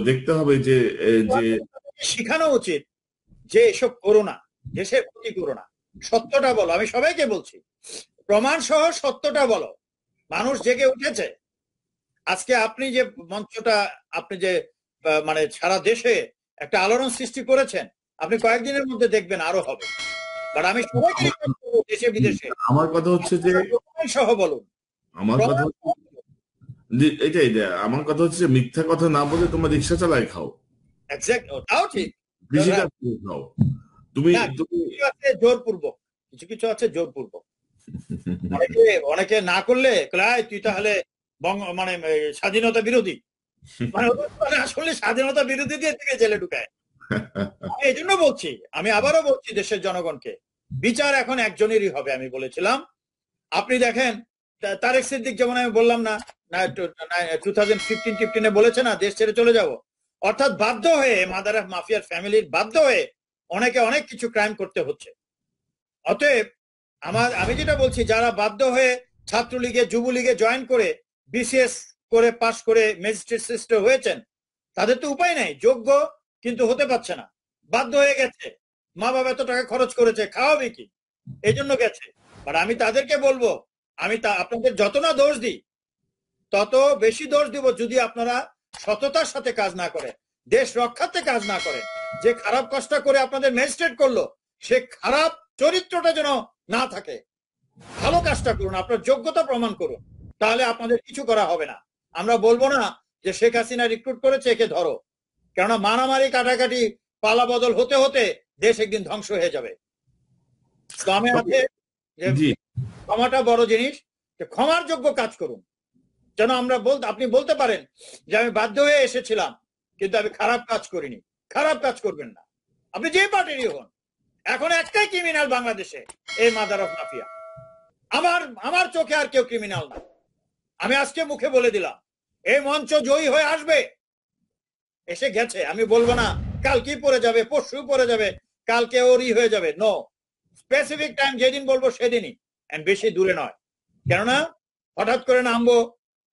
B: দেখতে হবে যে
A: শিখানো উচিত যে এসব করো না, দেশের ক্ষতি করো না, সত্যটা বলো। আমি সবাইকে বলছি, প্রমাণ সহ সত্যটা বলো। মানুষ জেগে উঠেছে। আজকে আপনি যে মঞ্চটা, আপনি যে মানে সারা দেশে একটা আলোড়ন সৃষ্টি করেছেন, আপনি কয়েকদিনের মধ্যে দেখবেন আরো হবে। বাট আমি সবাইকে দেশে বিদেশে,
B: আমার কথা হচ্ছে যে
A: সহ বলুন।
B: আমার কথা এটাই, আমার কথা হচ্ছে মিথ্যা কথা না বলে তোমার রিক্সা চালায় খাও,
A: তাও ঠিক,
B: কৃষিকাজ খাও। তুমি
A: জোরপূর্বক, কিছু কিছু আছে জোরপূর্বক। অনেকে না করলে তুই তাহলে মানে স্বাধীনতা বিরোধী, মানে আসলে স্বাধীনতা বিরোধী দিয়ে থেকে জেলে ঢুকায়। এই জন্য বলছি, আমি আবারও বলছি দেশের জনগণকে, বিচার এখন একজনেরই হবে। আমি বলেছিলাম, আপনি দেখেন তারেক সিদ্দিক, যেমন আমি বললাম না 2015-15 বলেছে না দেশ ছেড়ে চলে যাব। অর্থাৎ বাধ্য হয়ে মাদার অফ মাফিয়ার ফ্যামিলির বাধ্য হয়ে অনেকে অনেক কিছু ক্রাইম করতে হচ্ছে। অতএব আমি যেটা বলছি, যারা বাধ্য হয়ে ছাত্রলীগে, যুবলীগে জয়েন করে বিসিএস করে পাশ করে ম্যাজিস্ট্রেট সিস্টেম হয়েছেন, তাদের তো উপায় নাই, যোগ্য কিন্তু হতে পারছে না, বাধ্য হয়ে গেছে। মা বাবা এত টাকা খরচ করেছে, খাওয়াবে কি, এই জন্য গেছে। বাট আমি তাদেরকে বলবো, আমি আপনাদের যত না দোষ দিই, তত বেশি দোষ দিব যদি আপনারা সততার সাথে কাজ না করেন, দেশ রক্ষার্থে কাজ না করেন। যে খারাপ কাজটা করে আপনাদের ম্যাজিস্ট্রেট করলো, সে খারাপ চরিত্রটা যেন না থাকে। ভালো কাজটা করুন, আপনার যোগ্যতা প্রমাণ করুন, তাহলে আপনাদের কিছু করা হবে না। আমরা বলবো না যে শেখ হাসিনা রিক্রুট করেছে, একে ধরো। কেননা মারামারি, কাটাকাটি, পালা বদল হতে হতে দেশ একদিন ধ্বংস হয়ে যাবে। ইসলামে আছে যে ক্ষমাটা বড় জিনিস, ক্ষমার যোগ্য কাজ করুন, যেন আমরা আপনি বলতে পারেন যে আমি বাধ্য হয়ে এসেছিলাম কিন্তু আমি খারাপ কাজ করিনি। খারাপ কাজ করবেন না, আপনি যে পার্টিরই হন। এখন একটাই ক্রিমিনাল বাংলাদেশে, এই মাদার অফ মাফিয়া। আমার চোখে আর কেউ ক্রিমিনাল না। আমি আজকে মুখে বলে দিলাম, এই মঞ্চ জয়ী হয়ে আসবে, এসে গেছে। আমি বলবো না কালকেই পড়ে যাবে, পরশু পড়ে যাবে, কালকে ওরই হয়ে যাবে। নো, স্পেসিফিক টাইম যেদিন বলবো সেদিনই, বেশি দূরে নয়। কেননা হঠাৎ করে নামবো,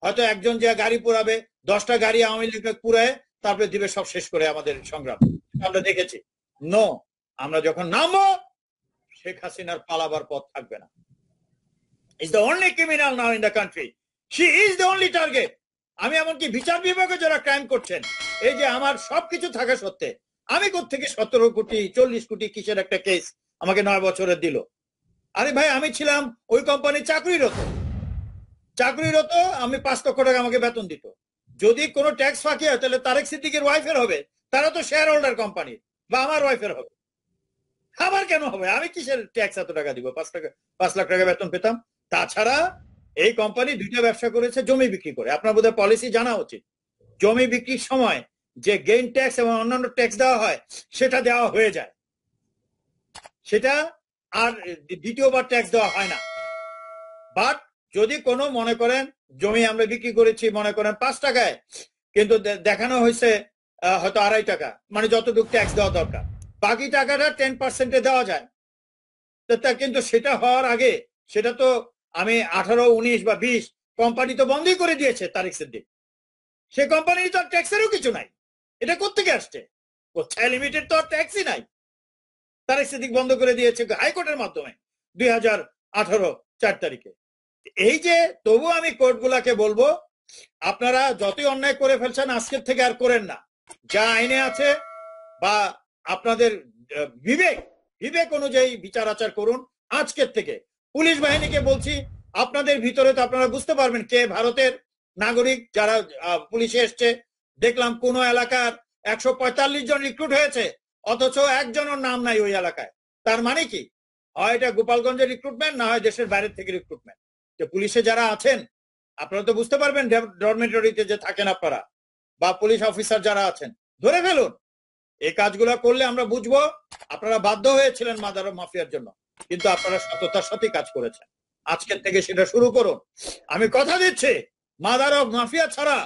A: হয়তো একজন যে গাড়ি পুরাবে, 10টা গাড়ি আওয়ামী লীগ পুরায়, তারপরে দিবে সব শেষ করে আমাদের সংগ্রাম। আমরা দেখেছি। নো, আমরা যখন নামবো শেখ হাসিনার পালাবার পথ থাকবে না। Is the only criminal now in the country, she is the only target. আমি এমনকি বিচার বিভাগে যারা ক্রাইম করছেন, এই যে আমার সবকিছু থাকা সত্ত্বে আমি কোত্থেকে 17 কোটি 40 কোটি কিসের একটা কেস আমাকে 9 বছরের দিল। আরে ভাই, আমি ছিলাম ওই কোম্পানির চাকরিরত, আমি 5 লক্ষ টাকা আমাকে বেতন দিত। যদি কোনো ট্যাক্স ফাঁকি হয় তাহলে তারেক সিদ্দিকের ওয়াইফের হবে, তারা তো শেয়ার হোল্ডার কোম্পানির, বা আমার ওয়াইফের হবে। আমার কেন হবে? আমি কিসের ট্যাক্স এত টাকা দিব? 5 লাখ টাকা বেতন পেতাম। তাছাড়া এই কোম্পানি 2টা ব্যবসা করেছে জমি বিক্রি করে। আপনার বোধহয় পলিসি জানা উচিত। জমি বিক্রির সময় যে গেইন ট্যাক্স এবং অন্যান্য ট্যাক্স দেওয়া হয় সেটা দেওয়া হয়ে যায়, সেটা আর দ্বিতীয়বার ট্যাক্স দেওয়া হয় না। বাট যদি কোনো মনে করেন জমি আমরা বিক্রি করেছি মনে করেন 5 টাকায়, কিন্তু দেখানো হয়েছে হয়তো 2.5 টাকা, মানে যতটুকু ট্যাক্স দেওয়া দরকার, বাকি টাকাটা 10% দেওয়া যায়। কিন্তু সেটা হওয়ার আগে সেটা তো আমি 18, 19 বা 20 কোম্পানি তো বন্ধই করে দিয়েছে তারেক সিদ্দিক। সে কোম্পানির তো ট্যাক্সেরও কিছু নাই। এটা কোত্থেকে আসছে? কোথায় লিমিটেড তো ট্যাক্সই নাই। তারেক সিদ্দিক বন্ধ করে দিয়েছে হাইকোর্টের মাধ্যমে 2018 4 তারিখে। এই যে তবু আমি কোর্টগুলাকে বলবো, আপনারা যতই অন্যায় করে ফেলছেন আজকের থেকে আর করেন না। যা আইনে আছে বা আপনাদের বিবেক অনুযায়ী বিচার আচার করুন আজকের থেকে। পুলিশ বাহিনীকে বলছি, আপনাদের ভিতরে তো আপনারা বুঝতে পারবেন কে ভারতের নাগরিক যারা পুলিশে এসছে। দেখলাম কোন এলাকার 145 জন রিক্রুট হয়েছে, অথচ একজনের নাম নাই ওই এলাকায়। তার মানে কি? হয় এটা গোপালগঞ্জের রিক্রুটমেন্ট, না হয় দেশের বাইরে থেকে রিক্রুটমেন্ট। যে পুলিশে যারা আছেন আপনারা তো বুঝতে পারবেন, ডরমেটরিতে যে থাকেন আপনারা বা পুলিশ অফিসার যারা আছেন, ধরে ফেলুন। এই কাজগুলো করলে আমরা বুঝবো আপনারা বাধ্য হয়েছিলেন মাদার মাফিয়ার জন্য, কিন্তু আপনারা সততার সাথে কাজ করেছেন। আজকের থেকে সেটা শুরু করুন। আমি কথা দিচ্ছি, মাদার অফ মাফিয়া ছাড়া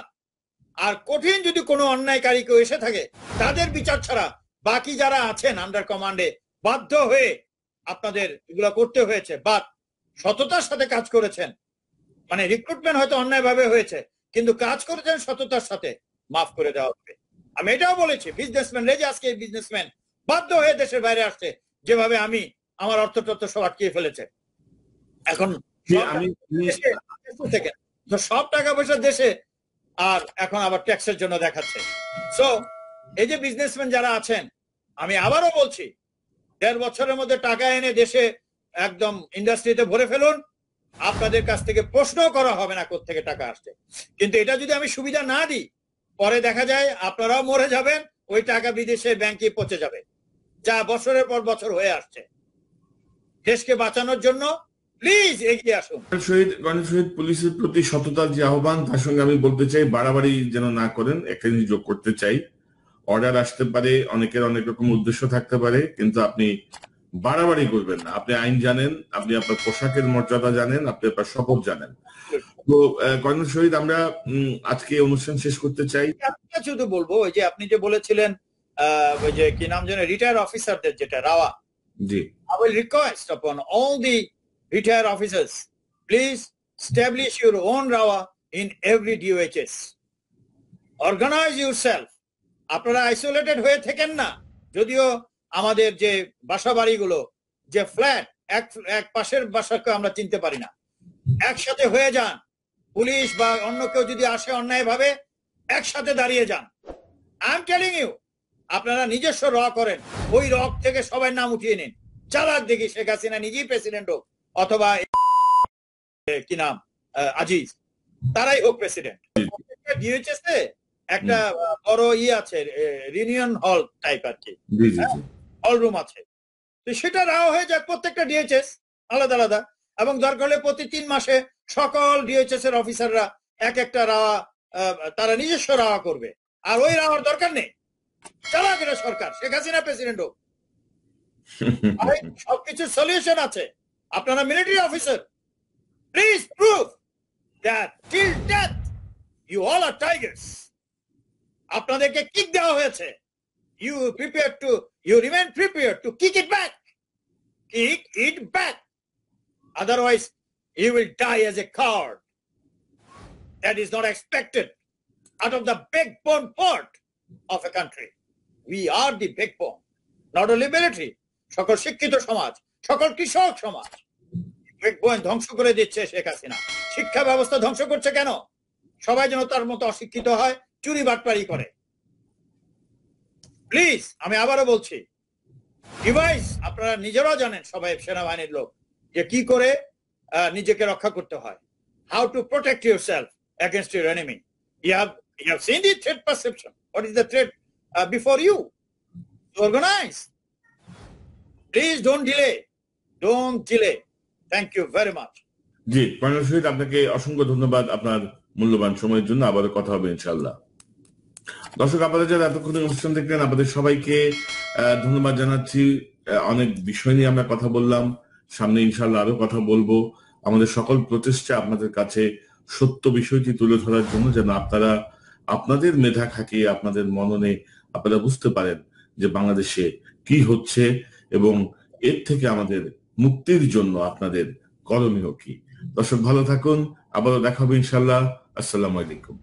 A: আর কঠিন যদি কোনো অন্যায়কারী কেউ এসে থাকে, তাদের বিচার ছাড়া বাকি যারা আছেন আন্ডার কমান্ডে বাধ্য হয়ে আপনাদের এগুলো করতে হয়েছে। বাট সততার সাথে কাজ করেছেন, মানে রিক্রুটমেন্ট হয়তো অন্যায় ভাবে হয়েছে, কিন্তু কাজ করেছেন সততার সাথে, মাফ করে দেওয়া হবে। আমি এটাও বলেছি, বিজনেসম্যান রেজে আজকে বিজনেসম্যান বাধ্য হয়ে দেশের বাইরে আসছে, যেভাবে আমি আমার অর্থতত্ত্ব সব আটকিয়ে ফেলেছে। এখন সব টাকা পয়সা দেশে, আর এখন আবার ট্যাক্সের জন্য দেখাচ্ছে। সো এই যে বিজনেসম্যান যারা আছেন, আমি আবারও বলছি, 1.5 বছরের মধ্যে টাকা এনে দেশে একদম ইন্ডাস্ট্রিতে ভরে ফেলুন। আপনাদের কাছ থেকে প্রশ্ন করা হবে না কোত্থেকে টাকা আসছে। কিন্তু এটা যদি আমি সুবিধা না দিই, পরে দেখা যায় আপনারাও মরে যাবেন, ওই টাকা বিদেশে ব্যাংকে পচে যাবে, যা বছরের পর বছর হয়ে আসছে। দেশকে বাঁচানোর জন্য প্লিজ এগিয়ে আসুন।
B: শহীদ পুলিশের প্রতি সততার যে আহ্বান, তার সঙ্গে আমি বলতে চাই বাড়াবাড়ি যেন না করেন। একটা জিনিস যোগ করতে চাই, অর্ডার আসতে পারে, অনেকের অনেক রকম উদ্দেশ্য থাকতে পারে, কিন্তু আপনি বাড়াবাড়ি করবেন না। আপনি আইন জানেন, আপনি আপনার পোশাকের মর্যাদা জানেন, আপনি আপনার শপথ জানেন। তো কর্নেল শহীদ, আমরা আজকে অনুষ্ঠান শেষ করতে চাই।
A: শুধু বলবো, ওই যে আপনি যে বলেছিলেন ওই যে কি নাম জানেন রিটায়ার অফিসারদের, যেটা রাওয়া,
B: জি,
A: I will request upon all the retired officers, please establish your own RAWA in every DOHS. Organize yourself. আপনারা আইসোলেটেড হয়ে থাকেন না। যদিও আমাদের যে বাসা বাড়িগুলো, যে ফ্ল্যাট, এক পাশের বাসাকে আমরা চিনতে পারি না, একসাথে হয়ে যান। পুলিশ বা অন্য কেউ যদি আসে অন্যায় ভাবে, একসাথে দাঁড়িয়ে যান। আই এম টেলিং ইউ, আপনারা নিজস্ব র করেন, ওই র থেকে সবাই নাম উঠিয়ে নিন। চালাক দেখি শেখ হাসিনা নিজেই প্রেসিডেন্ট হোক, অথবা কি নাম আজিজ, তারাই হোক প্রেসিডেন্ট। ডিএইচএস এ একটা বড় আছে, রিউনিয়ন হল টাইপ আর কি, হল রুম আছে। তো সেটা রাওয়া হয়ে যাক প্রত্যেকটা ডিএইচএস আলাদা আলাদা, এবং দরকার হলে প্রতি 3 মাসে সকল ডিএইচএস এর অফিসাররা একটা রাওয়া, তারা নিজস্ব রাওয়া করবে। আর ওই রাওয়ার দরকার নেই, চালাক এটা সরকার, শেখ হাসিনা প্রেসিডেন্ট হোক। সবকিছুর সলিউশন আছে। আপনারা military officer, please prove that till death you all are tigers. আপনাদেরকে কিক দেওয়া হয়েছে, you remain prepared to kick it back. Kick it back. Otherwise, You will die as a coward. That is not expected out of the backbone part of a country. We are the backbone, not only military. সকল শিক্ষিত সমাজ, সকল কৃষক সমাজ ব্যাকবোন ধ্বংস করে দিচ্ছে শেখ হাসিনা। শিক্ষা ব্যবস্থা ধ্বংস করছে কেন? সবাই যেন তার মতো অশিক্ষিত হয়, চুরি বাটপারি করে। প্লিজ, আমি আবারও বলছি, ডিভাইস আপনারা নিজেরাও জানেন, সবাই সেনাবাহিনীর লোক, যে কি করে নিজেকে রক্ষা করতে হয়। How to protect yourself against your enemy. You have seen the threat perception. What is the threat before you? Organize. Please don't delay. Don't delay. Thank you very much.
B: জি, কর্নেল শহীদ, আপনাকে অসংখ্য ধন্যবাদ আপনার মূল্যবান সময়ের জন্য। আবারও কথা হবে ইনশাআল্লাহ। দর্শক, আপনারা যারা এতক্ষণ অনুষ্ঠান দেখলেন, আপনাদের সবাইকে ধন্যবাদ জানাচ্ছি। অনেক বিষয় নিয়ে আমরা কথা বললাম, সামনে ইনশাআল্লাহ আরো কথা বলবো। আমাদের সকল প্রচেষ্টা আপনাদের কাছে সত্য বিষয়টি তুলে ধরার জন্য, যেন আপনারা আপনাদের মেধা খাটিয়ে আপনাদের মননে আপনারা বুঝতে পারেন যে বাংলাদেশে কি হচ্ছে এবং এর থেকে আমাদের মুক্তির জন্য আপনাদের করণীয় কি। দর্শক, ভালো থাকুন, আবারও দেখা হবে ইনশাআল্লাহ। আসসালামু আলাইকুম।